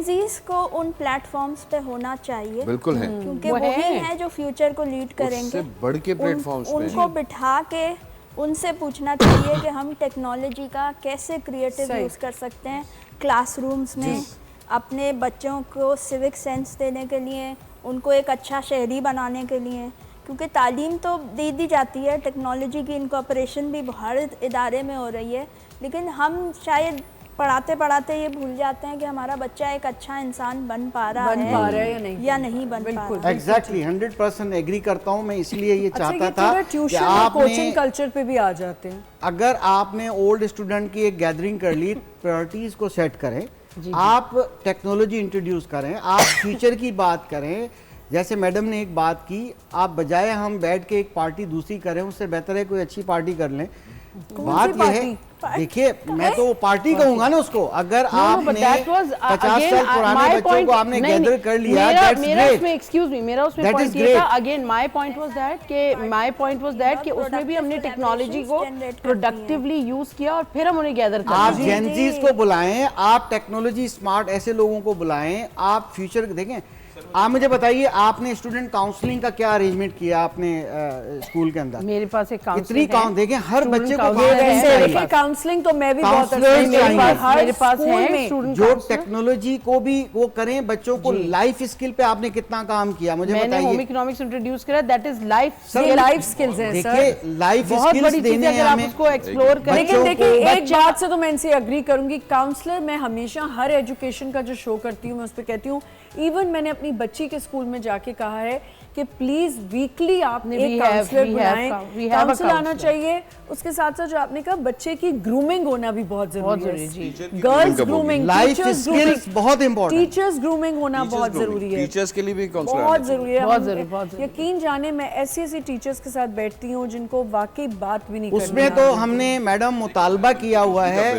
जीज को उन प्लेटफॉर्म्स पे होना चाहिए,
बिल्कुल है,
क्योंकि वही है जो फ्यूचर को लीड करेंगे।
उससे बढ़ के प्लेटफॉर्म्स पे
उनको बिठा के उनसे पूछना चाहिए कि हम टेक्नोलॉजी का कैसे क्रिएटिव यूज़ कर सकते हैं क्लासरूम्स में, अपने बच्चों को सिविक सेंस देने के लिए, उनको एक अच्छा शहरी बनाने के लिए, क्योंकि तालीम तो दे दी जाती है, टेक्नोलॉजी की इनकॉर्पोरेशन भी हर इदारे में हो रही है, लेकिन हम शायद पढ़ाते पढ़ाते ये भूल जाते हैं कि हमारा बच्चा एक अच्छा इंसान बन पा रहा है या नहीं बन पा रहा है।
एग्जैक्टली 100% एग्री करता हूँ मैं, इसलिए ये चाहता था कि
ट्यूशन और कोचिंग कल्चर पे भी आ जाते हैं।
अगर आपने ओल्ड स्टूडेंट की एक गैदरिंग कर ली, प्रायोरिटीज को सेट करें, आप टेक्नोलॉजी इंट्रोड्यूस करें, आप फ्यूचर की बात करें। जैसे मैडम ने एक बात की, आप बजाय हम बैठ के एक पार्टी दूसरी करें, उससे बेहतर है कोई अच्छी पार्टी कर लें। बात यह है, देखिए मैं तो पार्टी कहूंगा ना उसको, अगर आपने 50 साल पुराने बच्चों को आपने गैदर कर लिया,
मेरा उसमें एक्सक्यूज मी, मेरा उसमें पॉइंट ये था, again my point was that कि उसमें भी हमने टेक्नोलॉजी को प्रोडक्टिवली यूज किया और फिर हम उन्हें गैदर कर।
आप जेनजीज को बुलाएं, आप टेक्नोलॉजी स्मार्ट ऐसे लोगों को बुलाएं, आप फ्यूचर देखें। आप मुझे बताइए, आपने स्टूडेंट काउंसलिंग का क्या अरेंजमेट किया आपने स्कूल के अंदर?
मेरे पास एक
इतनी
काउंसलर
देखें हर
Student
बच्चे को
counselor है।
देखिए काउंसलिंग तो मैं भी बहुत
Counselors
अच्छी-
चाहिए।
मेरे पास
स्कूल
है
में
स्टूडेंट
जो
काउंसलर।
टेक्नोलॉजी को भी वो करें, बच्चों को लाइफ स्किल पे आपने कितना काम किया मुझे
मैंने होम
बताइए।
इकोनॉमिक्स इंट्रोड्यूस करा, दैट इज लाइफ
ये लाइफ स्किल्स हैं सर।
देखिए लाइफ
बहुत
स्किल्स
बड़ी चीज
देने
है,
हैं
अगर आप
हमें।
उसको एक्सप्लोर करें।
लेकिन
बच्चों
देखिए
को-
एक बात से तो मैं इनसे एग्री करूंगी, काउंसलर मैं हमेशा हर एजुकेशन का जो शो करती हूँ मैं उस पर कहती हूँ, इवन मैंने अपनी बच्ची के स्कूल में जाके कहा है कि प्लीज वीकली आप
नहीं,
एक
we have-
counsellor
we have
बुलाएं,
we have a
काउंसलर आना
counselor.
चाहिए। उसके साथ साथ जो आपने कहा बच्चे की ग्रूमिंग होना भी बहुत जरूरी है,
जी।
गर्ल्स ग्रूमिंग,
लाइफ स्किल्स बहुत इंपॉर्टेंट।
टीचर्स ग्रूमिंग होना बहुत जरूरी है,
टीचर्स के लिए भी काउंसलर
बहुत जरूरी है।
बहुत
हम-
जरूरी, बहुत जरूरी।
यकीन जाने मैं ऐसी टीचर्स के साथ बैठती हूँ जिनको वाकई बात भी नहीं करनी
उसमें
आती।
तो हमने मैडम मुतालबा किया हुआ है,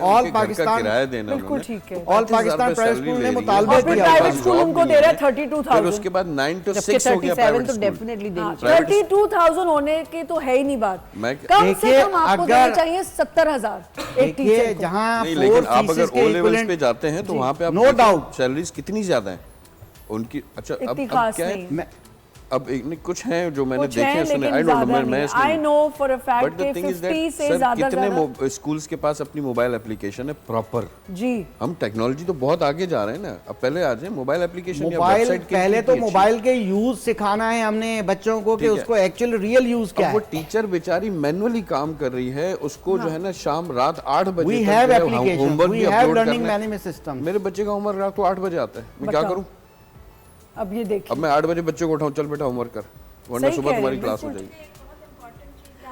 ऑल
पाकिस्तान
किराया देना
बिल्कुल ठीक है।
ऑल पाकिस्तान प्राइवेट स्कूल ने मुतालबा
और फिर
किया
प्राइवेट
हुआ है।
स्कूल उनको दे रहा है 32,000।
फिर उसके बाद 9 to
जबकि
6 हो गया
37
प्राइवेट
तो
स्कूल।
डेफिनेटली देनी चाहिए।
32,000 होने की तो है ही नहीं बात,
मैं-
कम से
देखिए,
कम आपको
अगर-
देना चाहिए 70,000 एक
देखिए
टीचर को।
जहाँ
नहीं, लेकिन
फोर
आप अगर
thesis के
ओ लेवल्स
equivalent-
पे जाते हैं तो वहाँ पे आप
No doubt।
सैलरीज कितनी ज्यादा हैं उनकी। अच्छा अब
इतनी खास
क्या है,
नहीं।
मैं-
अब एक नहीं, कुछ हैं जो मैंने
कुछ
देखे
हैं
हैं सुने।
लेकिन
आई डोंट नो,
ज्यादा
मैं
नहीं। I know for a fact
but the
कि
थिंग इज
50 से
दैट
ज्यादा
कितने स्कूल्स के पास अपनी मोबाइल एप्लीकेशन है प्रॉपर।
जी
हम टेक्नोलॉजी तो बहुत आगे जा रहे हैं ना, अब पहले आ जाए मोबाइल एप्लीकेशन या
मोबाइल
वेबसाइट
पहले तो मोबाइल के यूज सिखाना है हमने बच्चों को कि
ठीक है।
उसको एक्चुअल रियल यूज क्या
अब वो
है।
टीचर बेचारी मैनुअली काम कर रही है, उसको जो है ना शाम रात 8 बजे
वी
तक
हैव
जो है
एप्लीकेशन,
होमवर्क
वी
भी
हैव
अपलोड
लर्निंग
करना है।
Management system.
मेरे बच्चे का होमवर्क रात को 8 बजे आता है, मैं क्या
बताओ।
करूं?
अब ये देखिए,
अब मैं 8 बजे बच्चे को उठाऊं, चल बेटा होमवर्क कर, वरना
सही
सुबह
कह
तुम्हारी
रहे हैं,
क्लास हो
बिल्कुल।
जाएगी।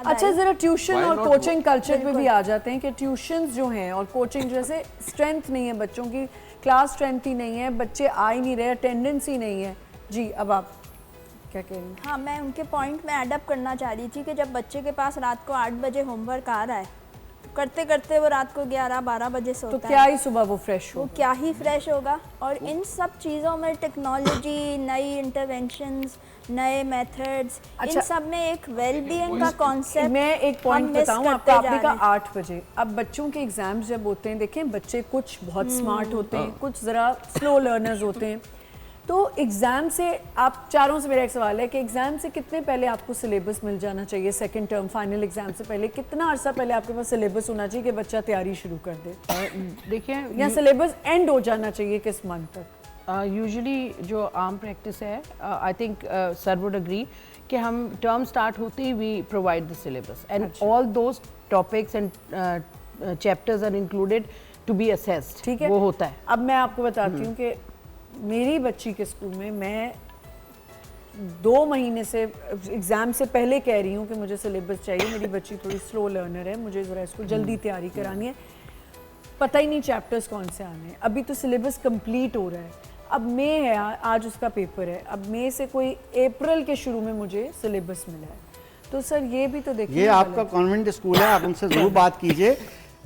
अच्छा जरा ट्यूशन
Why
और
not
कोचिंग कल्चर पे भी आ जाते हैं कि ट्यूशंस जो हैं और कोचिंग जैसे स्ट्रेंथ नहीं है बच्चों की, क्लास स्ट्रेंथ ही नहीं है, बच्चे आ ही नहीं रहे, अटेंडेंस ही नहीं है। जी अब आप क्या कह रही हैं?
हाँ, मैं उनके पॉइंट में एडअप करना चाह रही थी कि जब बच्चे के पास रात को 8 बजे होमवर्क आ रहा है, करते करते वो रात को 11-12 बजे
तो
सोता
क्या
है,
ही सुबह वो फ्रेश हो।
वो क्या ही फ्रेश होगा। और इन सब चीज़ों में टेक्नोलॉजी, नई इंटरवेंशंस, नए मेथड्स,
अच्छा,
इन सब में एक वेलबीइंग का कॉन्सेप्ट
मैं एक पॉइंट बताऊं आपको, आपने कहा 8 बजे। अब बच्चों के एग्जाम्स जब होते हैं, देखें बच्चे कुछ बहुत स्मार्ट होते हैं, कुछ ज़रा स्लो लर्नर्स होते हैं, तो एग्ज़ाम से आप चारों से मेरा एक सवाल है कि एग्ज़ाम से कितने पहले आपको सिलेबस मिल जाना चाहिए? सेकंड टर्म फाइनल एग्जाम से पहले कितना अरसा पहले आपके पास सिलेबस होना चाहिए कि बच्चा तैयारी शुरू कर दे,
देखिए
या सिलेबस एंड हो जाना चाहिए किस मंथ तक?
यूजुअली जो आम प्रैक्टिस है, I think sir would agree कि हम टर्म स्टार्ट होते ही we provide the syllabus and all those topics and chapters are included to be assessed.
ठीक है,
वो होता है।
अब मैं आपको बताती हूँ कि मेरी बच्ची के स्कूल में मैं 2 महीने से एग्ज़ाम से पहले कह रही हूँ कि मुझे सिलेबस चाहिए, मेरी बच्ची थोड़ी स्लो लर्नर है, मुझे ज़रा इसको जल्दी तैयारी करानी है, पता ही नहीं चैप्टर्स कौन से आने हैं, अभी तो सिलेबस कंप्लीट हो रहा है, अब मई है, आज उसका पेपर है, अब मई से कोई अप्रैल के शुरू में मुझे सिलेबस मिला है। तो सर ये भी तो देखिए,
ये आपका कॉन्वेंट स्कूल है, आप उनसे जरूर बात कीजिए,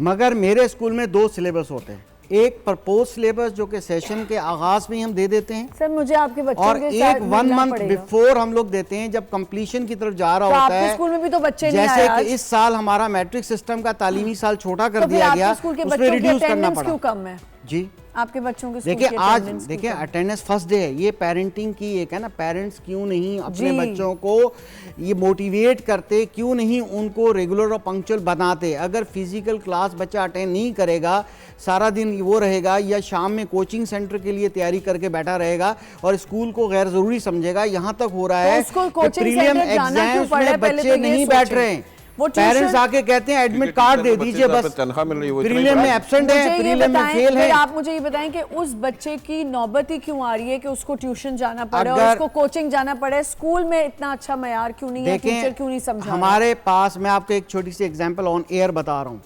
मगर मेरे स्कूल में 2 सिलेबस होते हैं। एक प्रपोज सिलेबस जो कि सेशन के आगाज में ही हम दे देते हैं,
सर मुझे आपके बच्चों
और
के
एक
साथ
1
मिलना
मंथ
पड़ेगा।
बिफोर हम लोग देते हैं जब कंप्लीशन की तरफ जा रहा
तो
होता
आपके
है।
स्कूल में भी तो बच्चे नहीं
जैसे
आए
कि
आज?
इस साल हमारा मैट्रिक सिस्टम का तालीमी साल छोटा कर
तो फिर
दिया
आपके
गया,
स्कूल के
उसमें
बच्चों की
रिड्यूस करना
अटेंडेंस
पड़ा।
क्यों कम है?
जी
आपके बच्चों के स्कूल
देखिए
की
आज
attendance क्यों
देखिए
कम है?
अटेंडेंस फर्स्ट डे है, ये पेरेंटिंग की एक है ना, पेरेंट्स क्यों नहीं अपने
जी।
बच्चों को ये मोटिवेट करते, क्यों नहीं उनको रेगुलर और पंक्चुअल बनाते। अगर फिजिकल क्लास बच्चा अटेंड नहीं करेगा, सारा दिन वो रहेगा या शाम में कोचिंग सेंटर के लिए तैयारी करके बैठा रहेगा और स्कूल को गैर जरूरी समझेगा, यहाँ तक हो रहा
तो
है
उसको
कि
कोचिंग
प्रीलिम
सेंटर जाना क्यों
एग्जाम्स
पड़ा है?
में
पहले
बच्चे
तो ये
नहीं
सोचें।
बैठ रहे हैं,
वो
पेरेंट्स
ट्यूशन-
आके कहते हैं एडमिट कार्ड दे दीजिए, बस
तनख्वाह मिल रही है वो इतना ही
प्रीलिम में
बड़ा है।
एब्सेंट
मुझे
है,
ये
प्रीलिम में
बताएं,
फेल
फिर
है।
आप मुझे ये बताएं कि उस बच्चे की नौबत ही क्यों आ रही है कि उसको ट्यूशन जाना पड़े और
अगर-
उसको कोचिंग जाना पड़े? स्कूल में इतना अच्छा मयार क्यों नहीं है? टीचर क्यों नहीं समझा रहा?
हमारे पास, मैं आपको एक छोटी सी एग्जांपल ऑन एयर बता रहा हूँ,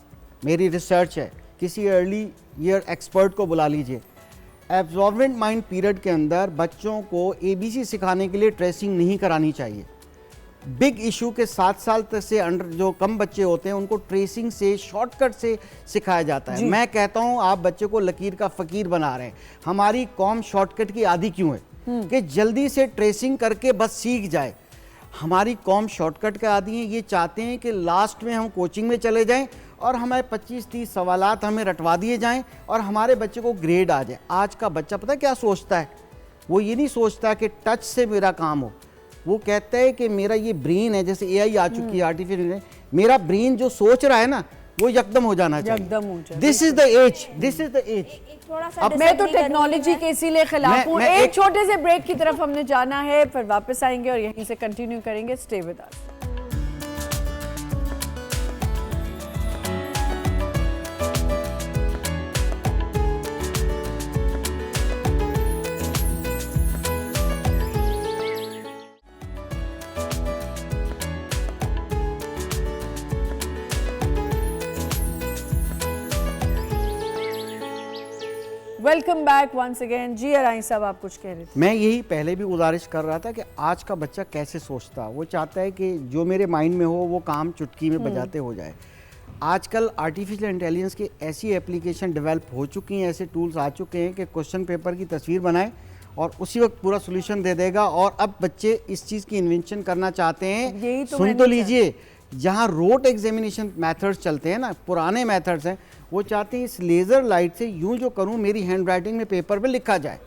मेरी रिसर्च है, किसी अर्ली ईयर एक्सपर्ट को बुला लीजिए। एब्जॉर्बेंट माइंड पीरियड के अंदर बच्चों को ABC सिखाने के लिए ट्रेसिंग नहीं करानी चाहिए। बिग इशू के 7 साल तक से अंडर जो कम बच्चे होते हैं उनको ट्रेसिंग से, शॉर्टकट से सिखाया जाता है। मैं कहता हूं आप बच्चे को लकीर का फ़कीर बना रहे हैं। हमारी कौम शॉर्टकट की आदी क्यों है कि जल्दी से ट्रेसिंग करके बस सीख जाए। हमारी कौम शॉर्टकट का आदी है, ये चाहते हैं कि लास्ट में हम कोचिंग में चले जाएं और हमारे 25-30 सवालात हमें रटवा दिए जाएं और हमारे बच्चे को ग्रेड आ जाए। आज का बच्चा पता है क्या सोचता है? वो ये नहीं सोचता कि टच से मेरा काम हो, वो कहता है कि मेरा ये ब्रेन है, जैसे एआई आ चुकी है, आर्टिफिशियल, मेरा ब्रेन जो सोच रहा है ना वो यकदम हो जाना चाहिए,
यकदम हो जाए।
This is the age, this is the age.
थोड़ा सा
अब मैं तो
disagree
टेक्नोलॉजी
करूंगी
के इसीलिए खिलाफ हूँ।
मैं
एक
एक-
छोटे से ब्रेक की तरफ हमने जाना है, फिर वापस आएंगे और यहीं से कंटिन्यू करेंगे। Stay with us. Welcome back once again. जी अराई साहब, आप कुछ कह रहे थे।
मैं यही पहले भी गुजारिश कर रहा था कि आज का बच्चा कैसे सोचता, वो चाहता है कि जो मेरे माइंड में हो वो काम चुटकी में बजाते हो जाए। आजकल आर्टिफिशियल इंटेलिजेंस की ऐसी एप्लीकेशन डेवलप हो चुकी हैं, ऐसे टूल्स आ चुके हैं कि क्वेश्चन पेपर की तस्वीर बनाए और उसी वक्त पूरा सोल्यूशन दे देगा। और अब बच्चे इस चीज़ की इन्वेंशन करना चाहते
यही
हैं।
तो
सुन
मैंने
तो लीजिए, जहाँ रोट एग्जामिनेशन मेथड्स चलते हैं ना, पुराने मेथड्स हैं, वो चाहते हैं इस लेज़र लाइट से यूं जो करूं मेरी हैंड राइटिंग में पेपर पे लिखा जाए।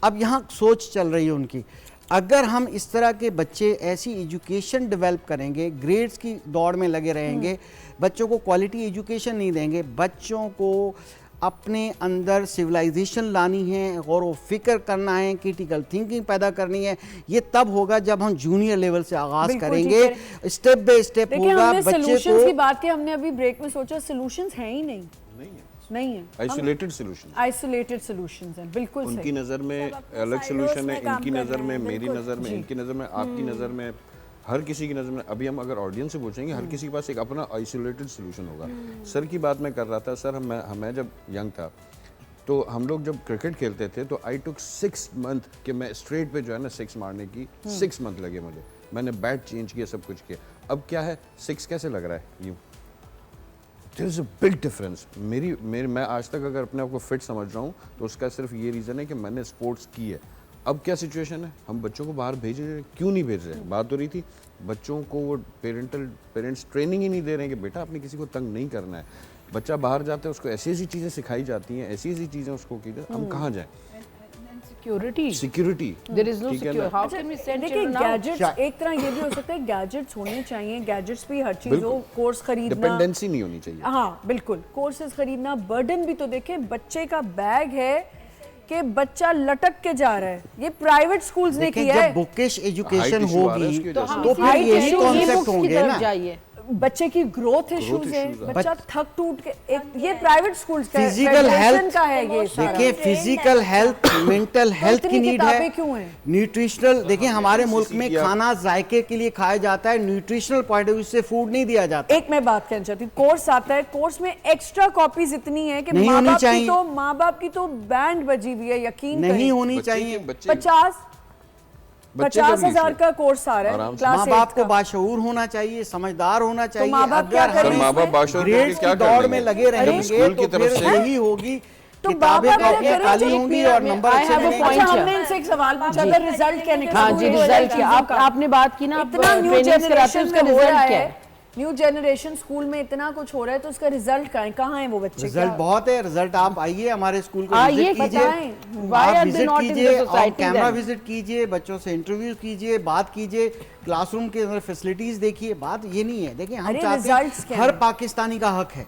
अब यहाँ सोच चल रही है उनकी। अगर हम इस तरह के बच्चे ऐसी एजुकेशन डेवलप करेंगे, ग्रेड्स की दौड़ में लगे रहेंगे, बच्चों को क्वालिटी एजुकेशन नहीं देंगे, बच्चों को अपने अंदर सिविलाइजेशन लानी है, गौर व फिक्र करना है, क्रिटिकल थिंकिंग पैदा करनी है, ये तब होगा जब हम जूनियर लेवल से आगाज
बिल्कुल
करेंगे,
ठीक
स्टेप बाय स्टेप
देखिए,
होगा।
हमने
बच्चे
सॉल्यूशंस की
को
बात की, हमने अभी ब्रेक में सोचा सॉल्यूशंस हैं ही नहीं है।
आइसोलेटेड सोल्यूशन,
आइसोलेटेड सॉल्यूशंस हैं, बिल्कुल
उनकी
सही।
नज़र में अलग
silos
सोल्यूशन है,
में काम
इनकी
कर
नज़र
रहे
में,
हैं,
मेरी
बिल्कुल।
नज़र में, इनकी नज़र में, आपकी नज़र में, हर किसी की नज़र में। अभी हम अगर ऑडियंस से पूछेंगे, हर किसी के पास एक अपना आइसोलेटेड सोल्यूशन होगा। सर की बात मैं कर रहा था, सर मैं जब यंग था तो हम लोग जब क्रिकेट खेलते थे तो आई टुक 6 मंथ कि मैं स्ट्रेट पे जो है ना 6 मारने की 6 मंथ लगे मुझे। मैंने बैट चेंज किया, सब कुछ किया। अब क्या है, 6 कैसे लग रहा है यूँ? There is a big difference. मैं आज तक अगर अपने आप को फिट समझ रहा हूँ तो उसका सिर्फ ये रीज़न है कि मैंने स्पोर्ट्स की है। अब क्या सिचुएशन है, हम बच्चों को बाहर भेज रहे हैं, क्यों नहीं भेज रहे? बात हो रही थी बच्चों को, वो पेरेंट्स ट्रेनिंग ही नहीं दे रहे हैं कि बेटा आपने किसी को तंग नहीं करना है। बच्चा बाहर जाता है, उसको ऐसी ऐसी चीज़ें सिखाई जाती हैं, ऐसी ऐसी चीज़ें उसको की जाती हैं। हम कहाँ जाएं? सिक्योरिटी,
There is no
ठीक है
secure.
ना?
How can we send
देखिए,
children out?
गैजेट्स एक तरह ये भी हो सकता है, गैजेट्स होने चाहिए, गैजेट्स भी हर चीज़ हो, कोर्स खरीदना,
डिपेंडेंसी नहीं होनी चाहिए।
हाँ बिल्कुल, कोर्सेज खरीदना, बर्डन भी तो देखें। बच्चे का बैग है कि बच्चा लटक के जा रहा है, ये प्राइवेट स्कूल्स ने
देखिए,
किया है।
जब बुकिश एजुकेशन
Height issue आ रहा है
होगी
उसकी
तो
वजह
हम
से।
तो
इसी
फिर
height
यही
issue,
concept
e-books की
होंगे
तरफ
ना।
जाइए।
बच्चे की ग्रोथ इश्यूज है,
issues हैं।
बच्चा थक टूट के ये प्राइवेट स्कूल्स का
फिजिकल
फेडरेशन
हेल्थ
का है ये सारा।
देखिए, फिजिकल हेल्थ, मेंटल हेल्थ
इतनी
की नीड
किताबें
है,
क्यों हैं?
न्यूट्रिशनल। देखिए, हमारे मुल्क में
CCTV
खाना जायके के लिए खाया जाता है, न्यूट्रिशनल पॉइंट ऑफ व्यू से फूड नहीं दिया जाता।
एक मैं बात करना चाहती हूँ, कोर्स आता है, कोर्स में एक्स्ट्रा कॉपीज इतनी है कि
नहीं होनी चाहिए।
माँ बाप की तो बैंड बजी हुई है, यकीन
नहीं होनी
बच्चे
चाहिए।
के- बच्चे
50,000 का कोर्स आ रहा है
आराम से।
क्लास
माँ
8
बाप को
का।
बाशऊर होना चाहिए, समझदार होना चाहिए।
माँ बाप क्या
अगर
करें
हम
सर, माँ
बाप बाशऊर करके
ग्रेड्स
क्या
की
कर
दौड़
लेंगे?
में लगे
अरे,
रहेंगे
स्कूल की
तो
तरफ
फिर
से-
यही होगी,
तो
किताबें
बाबा क्या
कॉपियां
करें?
काली
एक
होंगी
मिनट
और
में,
नंबर
I
अच्छे
have a
मिलेंगे।
point
अच्छा,
here.
हमने इनसे एक सवाल पूछा, अगर रिजल्ट क्या निकला?
हाँ जी, रिजल्ट क्या? आपने बात की ना, आप
इतना न्यू
ट्रेनिंग्स कराते हैं,
जनरेशन
उसका
में हो रहा
रिजल्ट क्या
है,
है?
न्यू जनरेशन स्कूल में इतना कुछ हो रहा है, तो उसका रिजल्ट कहाँ है वो बच्चे?
रिजल्ट
क्या-
बहुत है। रिजल्ट आप आइए हमारे स्कूल को
आइए,
विजिट कीजिए,
बताएं।
Why
आप
are they
visit
not in the
कीजिए और
society
कैमरा
then?
विजिट कीजिए, बच्चों से इंटरव्यू कीजिए, बात कीजिए, क्लासरूम के अंदर फैसिलिटीज देखिए। बात ये नहीं है, देखिए हम
अरे,
चाहते
results
हैं
क्या
हर
हैं?
पाकिस्तानी का हक है।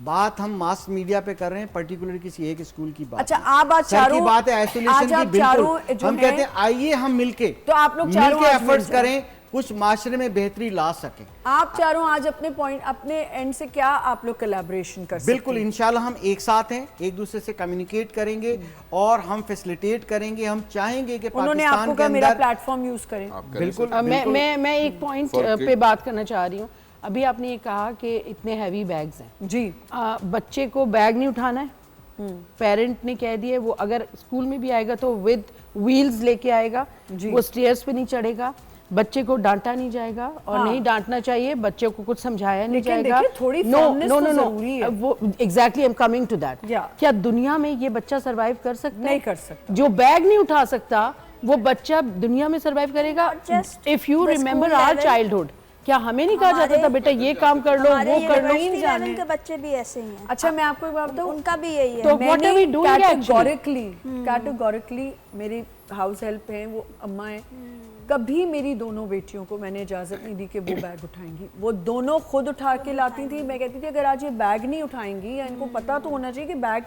बात हम मास मीडिया पे कर रहे हैं, पर्टिकुलर किसी एक स्कूल की बात
अच्छा,
नहीं।
आप आज
सर की
चारों-
बात है आइसोलेशन
आज
की,
आप
बिल्कुल।
चारों जो
हम
हैं-
कहते हैं आइए हम मिलके
तो आप लोग चारों
मिलके
आज मिल
एफर्ट्स
जाएं।
करें, कुछ माशरे में बेहतरी ला सकें।
आप चारों आज अपने एंड से क्या आप लोग कोलैबोरेशन कर सकते
बिल्कुल,
हैं?
इंशाल्लाह हम एक साथ हैं, एक दूसरे से कम्युनिकेट करेंगे और हम फैसिलिटेट करेंगे। हम चाहेंगे कि
उन्होंने
पाकिस्तान
आपको
के
कहा मेरा
अंदर
प्लेटफॉर्म यूज करें।
आप करें
बिल्कुल
सर।
मैं एक पॉइंट
For
पे
kid-
बात करना चाह रही हूँ। अभी आपने ये कहा कि इतने हैवी बैग्स हैं,
जी,
बच्चे को बैग नहीं उठाना है, पेरेंट ने कह दिया वो अगर स्कूल में भी आएगा तो विद व्हील्स लेके आएगा,
जी।
वो स्टेयर्स पे नहीं चढ़ेगा, बच्चे को डांटा नहीं जाएगा और
हाँ।
नहीं डांटना चाहिए, बच्चे को कुछ समझाया नहीं
लेकिन
जाएगा।
देखिए, थोड़ी firmness तो जरूरी है।
वो exactly I am coming to that.
Yeah.
क्या दुनिया में ये बच्चा सरवाइव कर सकता है?
नहीं कर सकता।
जो बैग नहीं उठा सकता वो बच्चा दुनिया में सरवाइव करेगा?
Just
if you
the
remember
school
our
level.
Childhood, क्या हमें नहीं कहा जाता था बेटा ये काम कर लो, वो कर लो?
लेवल के बच्चे भी ऐसे ही हैं।
अच्छा मैं आपको एक बात बताऊं,
उनका भी यही है।
तो what are we doing actually?
Categorically मेरी हाउस हेल्प हैं, वो अम्मा है, कभी मेरी दोनों बेटियों को मैंने इजाज़त नहीं दी कि वो बैग उठाएंगी। वो दोनों खुद उठा के लाती थी। मैं कहती थी अगर आज ये बैग नहीं उठाएंगी, या इनको पता तो होना चाहिए कि बैग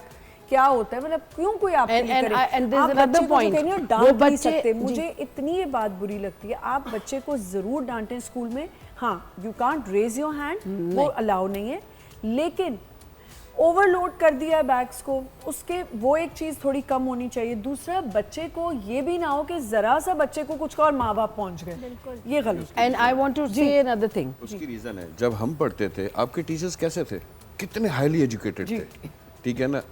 क्या होता है, मतलब क्यों कोई आप बच्चे को डांट नहीं सकते। मुझे इतनी ये बात बुरी लगती है, आप बच्चे को जरूर डांटें स्कूल में, हाँ you can't raise your hand, वो अलाउ नहीं है, लेकिन ओवरलोड कर दिया है बैग्स को, उसके वो एक चीज़ थोड़ी कम होनी चाहिए। दूसरा, बच्चे को ये भी ना हो कि जरा सा बच्चे को कुछ का और माँ बाप पहुंच गए, ये गलत।
एंड आई वांट टू से अनदर थिंग,
उसकी रीजन है जब हम पढ़ते थे आपके टीचर्स कैसे थे, कितने हाईली एजुकेटेड थे, ठीक है ना।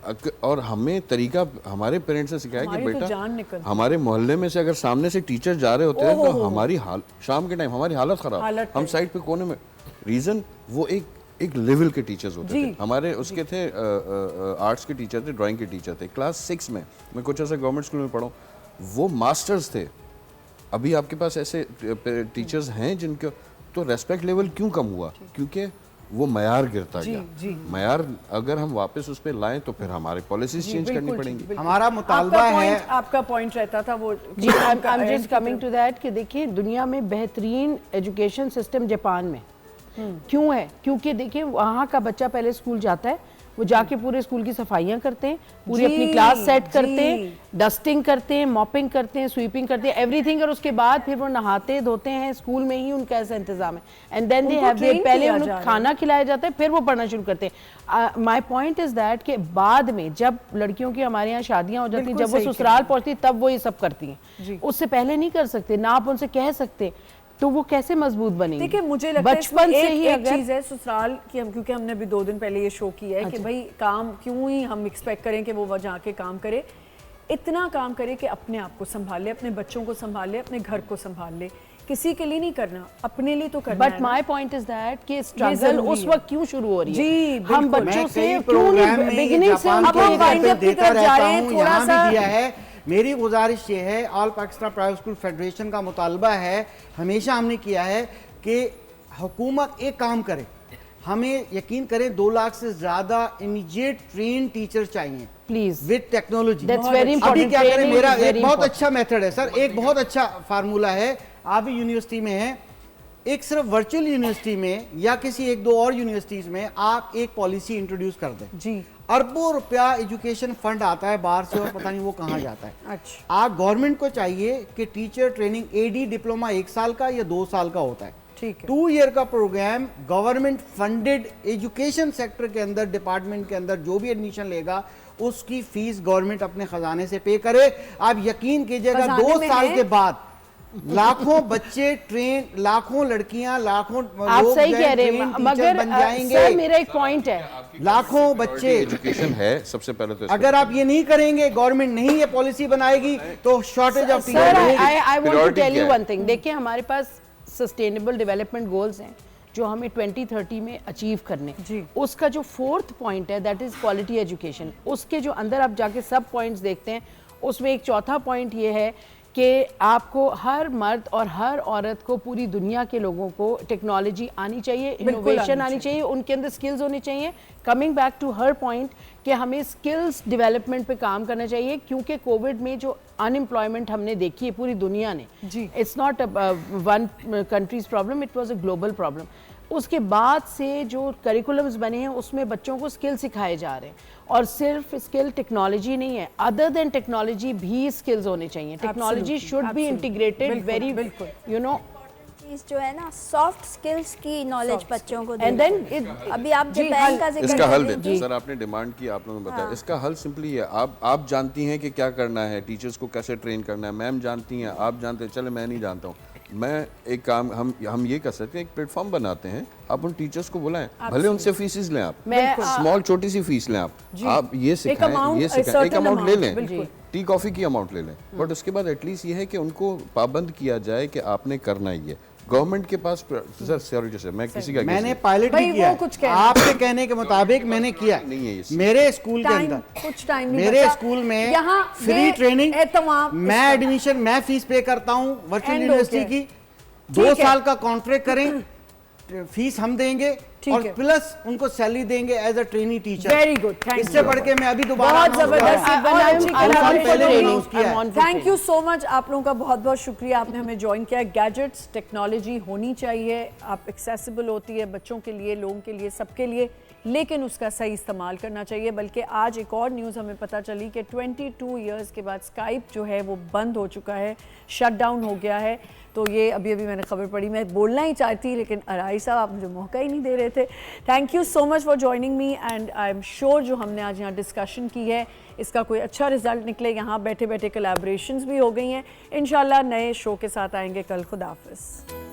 और हमें तरीका हमारे पेरेंट्स ने सिखाया कि बेटा हमारे मोहल्ले में से अगर सामने से टीचर जा रहे होते हैं तो हमारी शाम के टाइम हमारी हालत खराब, हम साइड पे कोने में। रीजन वो एक लेवल के टीचर्स होते थे हमारे। उसके थे आर्ट्स के टीचर थे, ड्राइंग के टीचर थे। क्लास 6 में मैं कुछ ऐसा गवर्नमेंट स्कूल में पढ़ा, वो मास्टर्स थे। अभी आपके पास ऐसे टीचर्स हैं जिनके, तो रेस्पेक्ट लेवल क्यों कम हुआ? क्योंकि वो मयार गिरता गया। मयार अगर हम वापस उस पर लाएं तो फिर हमारी पॉलिसीज चेंज करनी पड़ेंगी।
हमारा मुतालबा है,
आपका पॉइंट रहता था वो
जी, I am just coming to that कि देखिए दुनिया में बेहतरीन एजुकेशन सिस्टम जापान में क्यों है? क्योंकि देखिए वहाँ का बच्चा पहले स्कूल जाता है, वो जाके पूरे स्कूल की सफाइयाँ करते हैं, पूरी अपनी क्लास सेट करते हैं, डस्टिंग करते हैं, मॉपिंग करते हैं, स्वीपिंग करते हैं, एवरीथिंग, और उसके बाद फिर वो नहाते धोते हैं। स्कूल में ही उनका ऐसा इंतजाम है। एंड देन दे हैव पहले उनको खाना खिलाया जाता है, फिर वो पढ़ना शुरू करते हैं। माय पॉइंट इज दैट कि बाद में जब लड़कियों की हमारे यहाँ शादियाँ हो जाती हैं, जब वो ससुराल पहुँचती तब वो ये सब करती हैं, उससे पहले नहीं कर सकते ना, आप उनसे कह सकते, तो वो कैसे मजबूत बनेंगे?
देखिए मुझे लगता है
बचपन से ही
एक चीज है ससुराल की, हम क्योंकि हमने अभी 2 दिन पहले ये शो किया है कि भाई काम क्यों ही हम एक्सपेक्ट करें कि वो वहाँ जाके काम करे, इतना काम करे कि अपने आप को संभाल ले, अपने बच्चों को संभाल ले, अपने घर को संभाल ले। किसी के लिए नहीं करना, अपने लिए तो करना।
But my point is that कि स्ट्रगल उस वक्त क्यों शुरू हो रही है?
जी,
हम बच्चों से क्यों नहीं बिगिनिंग से उनके
देता रहता हूं, यहाँ भी दिया है। मेरी गुजारिश ये है, all Pakistan private school federation का मुतालबा है, हमेशा हमने किया है कि हुकूमत एक काम करे, हमें यकीन करें 2 लाख से ज्यादा इमीडिएट ट्रेन टीचर चाहिए
प्लीज
विद टेक्नोलॉजी।
अभी
क्या करें, मेरा एक बहुत अच्छा मेथड है सर, एक बहुत अच्छा फार्मूला है। आप भी यूनिवर्सिटी में हैं, एक सिर्फ वर्चुअल यूनिवर्सिटी में या किसी 1-2 और यूनिवर्सिटीज में आप एक पॉलिसी इंट्रोड्यूस कर दें जी। अरबों रुपया एजुकेशन फंड आता है बाहर से और पता नहीं वो कहाँ जाता है।
अच्छा,
आप गवर्नमेंट को चाहिए कि टीचर ट्रेनिंग एडी डिप्लोमा 1 साल का या 2 साल का होता है,
ठीक है,
2 ईयर का programme government funded education sector के अंदर, डिपार्टमेंट के अंदर जो भी एडमिशन लेगा उसकी फीस गवर्नमेंट अपने खजाने से पे करे। आप यकीन कीजिएगा 2 साल के बाद लाखों बच्चे ट्रेन, लाखों लड़कियां, लाखों
आप
लोग
सही कह रहे हैं, मगर
बन जाएंगे।
सर मेरा एक पॉइंट है,
लाखों बच्चे
एजुकेशन है सबसे पहले तो।
अगर आप ये नहीं करेंगे, गवर्नमेंट नहीं ये पॉलिसी बनाएगी तो shortage of
sir I want to tell you one thing. देखिए हमारे पास सस्टेनेबल डेवलपमेंट गोल्स हैं जो हमें 2030 में अचीव करने, उसका जो 4th पॉइंट है दैट इज क्वालिटी एजुकेशन। उसके जो अंदर आप जाके सब पॉइंट्स देखते हैं, उसमें एक चौथा पॉइंट ये है कि आपको हर मर्द और हर औरत को, पूरी दुनिया के लोगों को टेक्नोलॉजी आनी चाहिए, इनोवेशन आनी चाहिए, उनके अंदर स्किल्स होनी चाहिए। Coming back to her point कि हमें स्किल्स डेवलपमेंट पे काम करना चाहिए, क्योंकि कोविड में जो अनएम्प्लॉयमेंट हमने देखी है पूरी दुनिया ने, it's not one countries problem, it was a global problem. उसके बाद से जो करिकुलम्स बने हैं उसमें बच्चों को स्किल सिखाए जा रहे हैं, और सिर्फ स्किल टेक्नोलॉजी नहीं है, अदर देन टेक्नोलॉजी भी स्किल्स होने चाहिए। Technology should be integrated very, you know,
चीज जो है ना सॉफ्ट स्किल्स की नॉलेज बच्चों को
एंड देन
अभी आप जापान का जिक्र
इसका हल देते हैं सर, आपने डिमांड की, आप लोगों ने बताया। इसका हल सिंपली है, आप जानती हैं कि क्या करना है, टीचर्स को कैसे ट्रेन करना है, मैम जानती हैं, आप जानते हैं, चले मैं नहीं जानता हूँ। मैं एक काम हम ये कर सकते हैं, एक प्लेटफॉर्म बनाते हैं, आप उन टीचर्स को बुलाएं, भले उनसे फीसिस लें, आप स्मॉल छोटी सी फीस लें, आप ये सिखाएं, ये सिखाएं, एक अमाउंट ले लें, टी कॉफी की अमाउंट ले लें, बट उसके बाद एटलीस्ट ये है कि उनको पाबंद किया जाए कि आपने करना ही है। गवर्नमेंट के पास सर सॉरी जैसे मैं किसी का
मैंने पायलट भी किया, आपके कहने के मुताबिक मैंने किया नहीं है ये। मेरे स्कूल के अंदर
कुछ टाइम
मेरे स्कूल में फ्री ट्रेनिंग, मैं एडमिशन, मैं फीस पे करता हूँ वर्चुअल यूनिवर्सिटी की, 2 साल का कॉन्ट्रैक्ट करें, फीस हम देंगे
ठीक
और
है।
प्लस उनको सैलरी देंगे as a trainee teacher.
Very good, thank you.
इससे बढ़ के मैं अभी दोबारा
बहुत
announce
जबरदस्त,
कर रहा हूं।
बहुत अच्छी
I'm
collaboration
पहले भी
होगी।
announce किया है।
थैंक यू सो मच, आप लोगों का बहुत बहुत शुक्रिया, आपने हमें ज्वाइन किया। गैजेट्स, टेक्नोलॉजी होनी चाहिए, आप एक्सेसिबल होती है बच्चों के लिए, लोगों के लिए, सबके लिए, लेकिन उसका सही इस्तेमाल करना चाहिए। बल्कि आज एक और न्यूज़ हमें पता चली कि 22 इयर्स के बाद स्काइप जो है वो बंद हो चुका है, शट डाउन हो गया है। तो ये अभी अभी मैंने खबर पढ़ी, मैं बोलना ही चाहती लेकिन अराई साहब आप मुझे मौका ही नहीं दे रहे थे। Thank you so much for joining me and I am sure जो हमने आज यहाँ डिस्कशन की है इसका कोई अच्छा रिजल्ट निकले। यहाँ बैठे बैठे कोलैबोरेशंस भी हो गई हैं। इंशाल्लाह नए शो के साथ आएंगे कल। खुदा हाफिज़।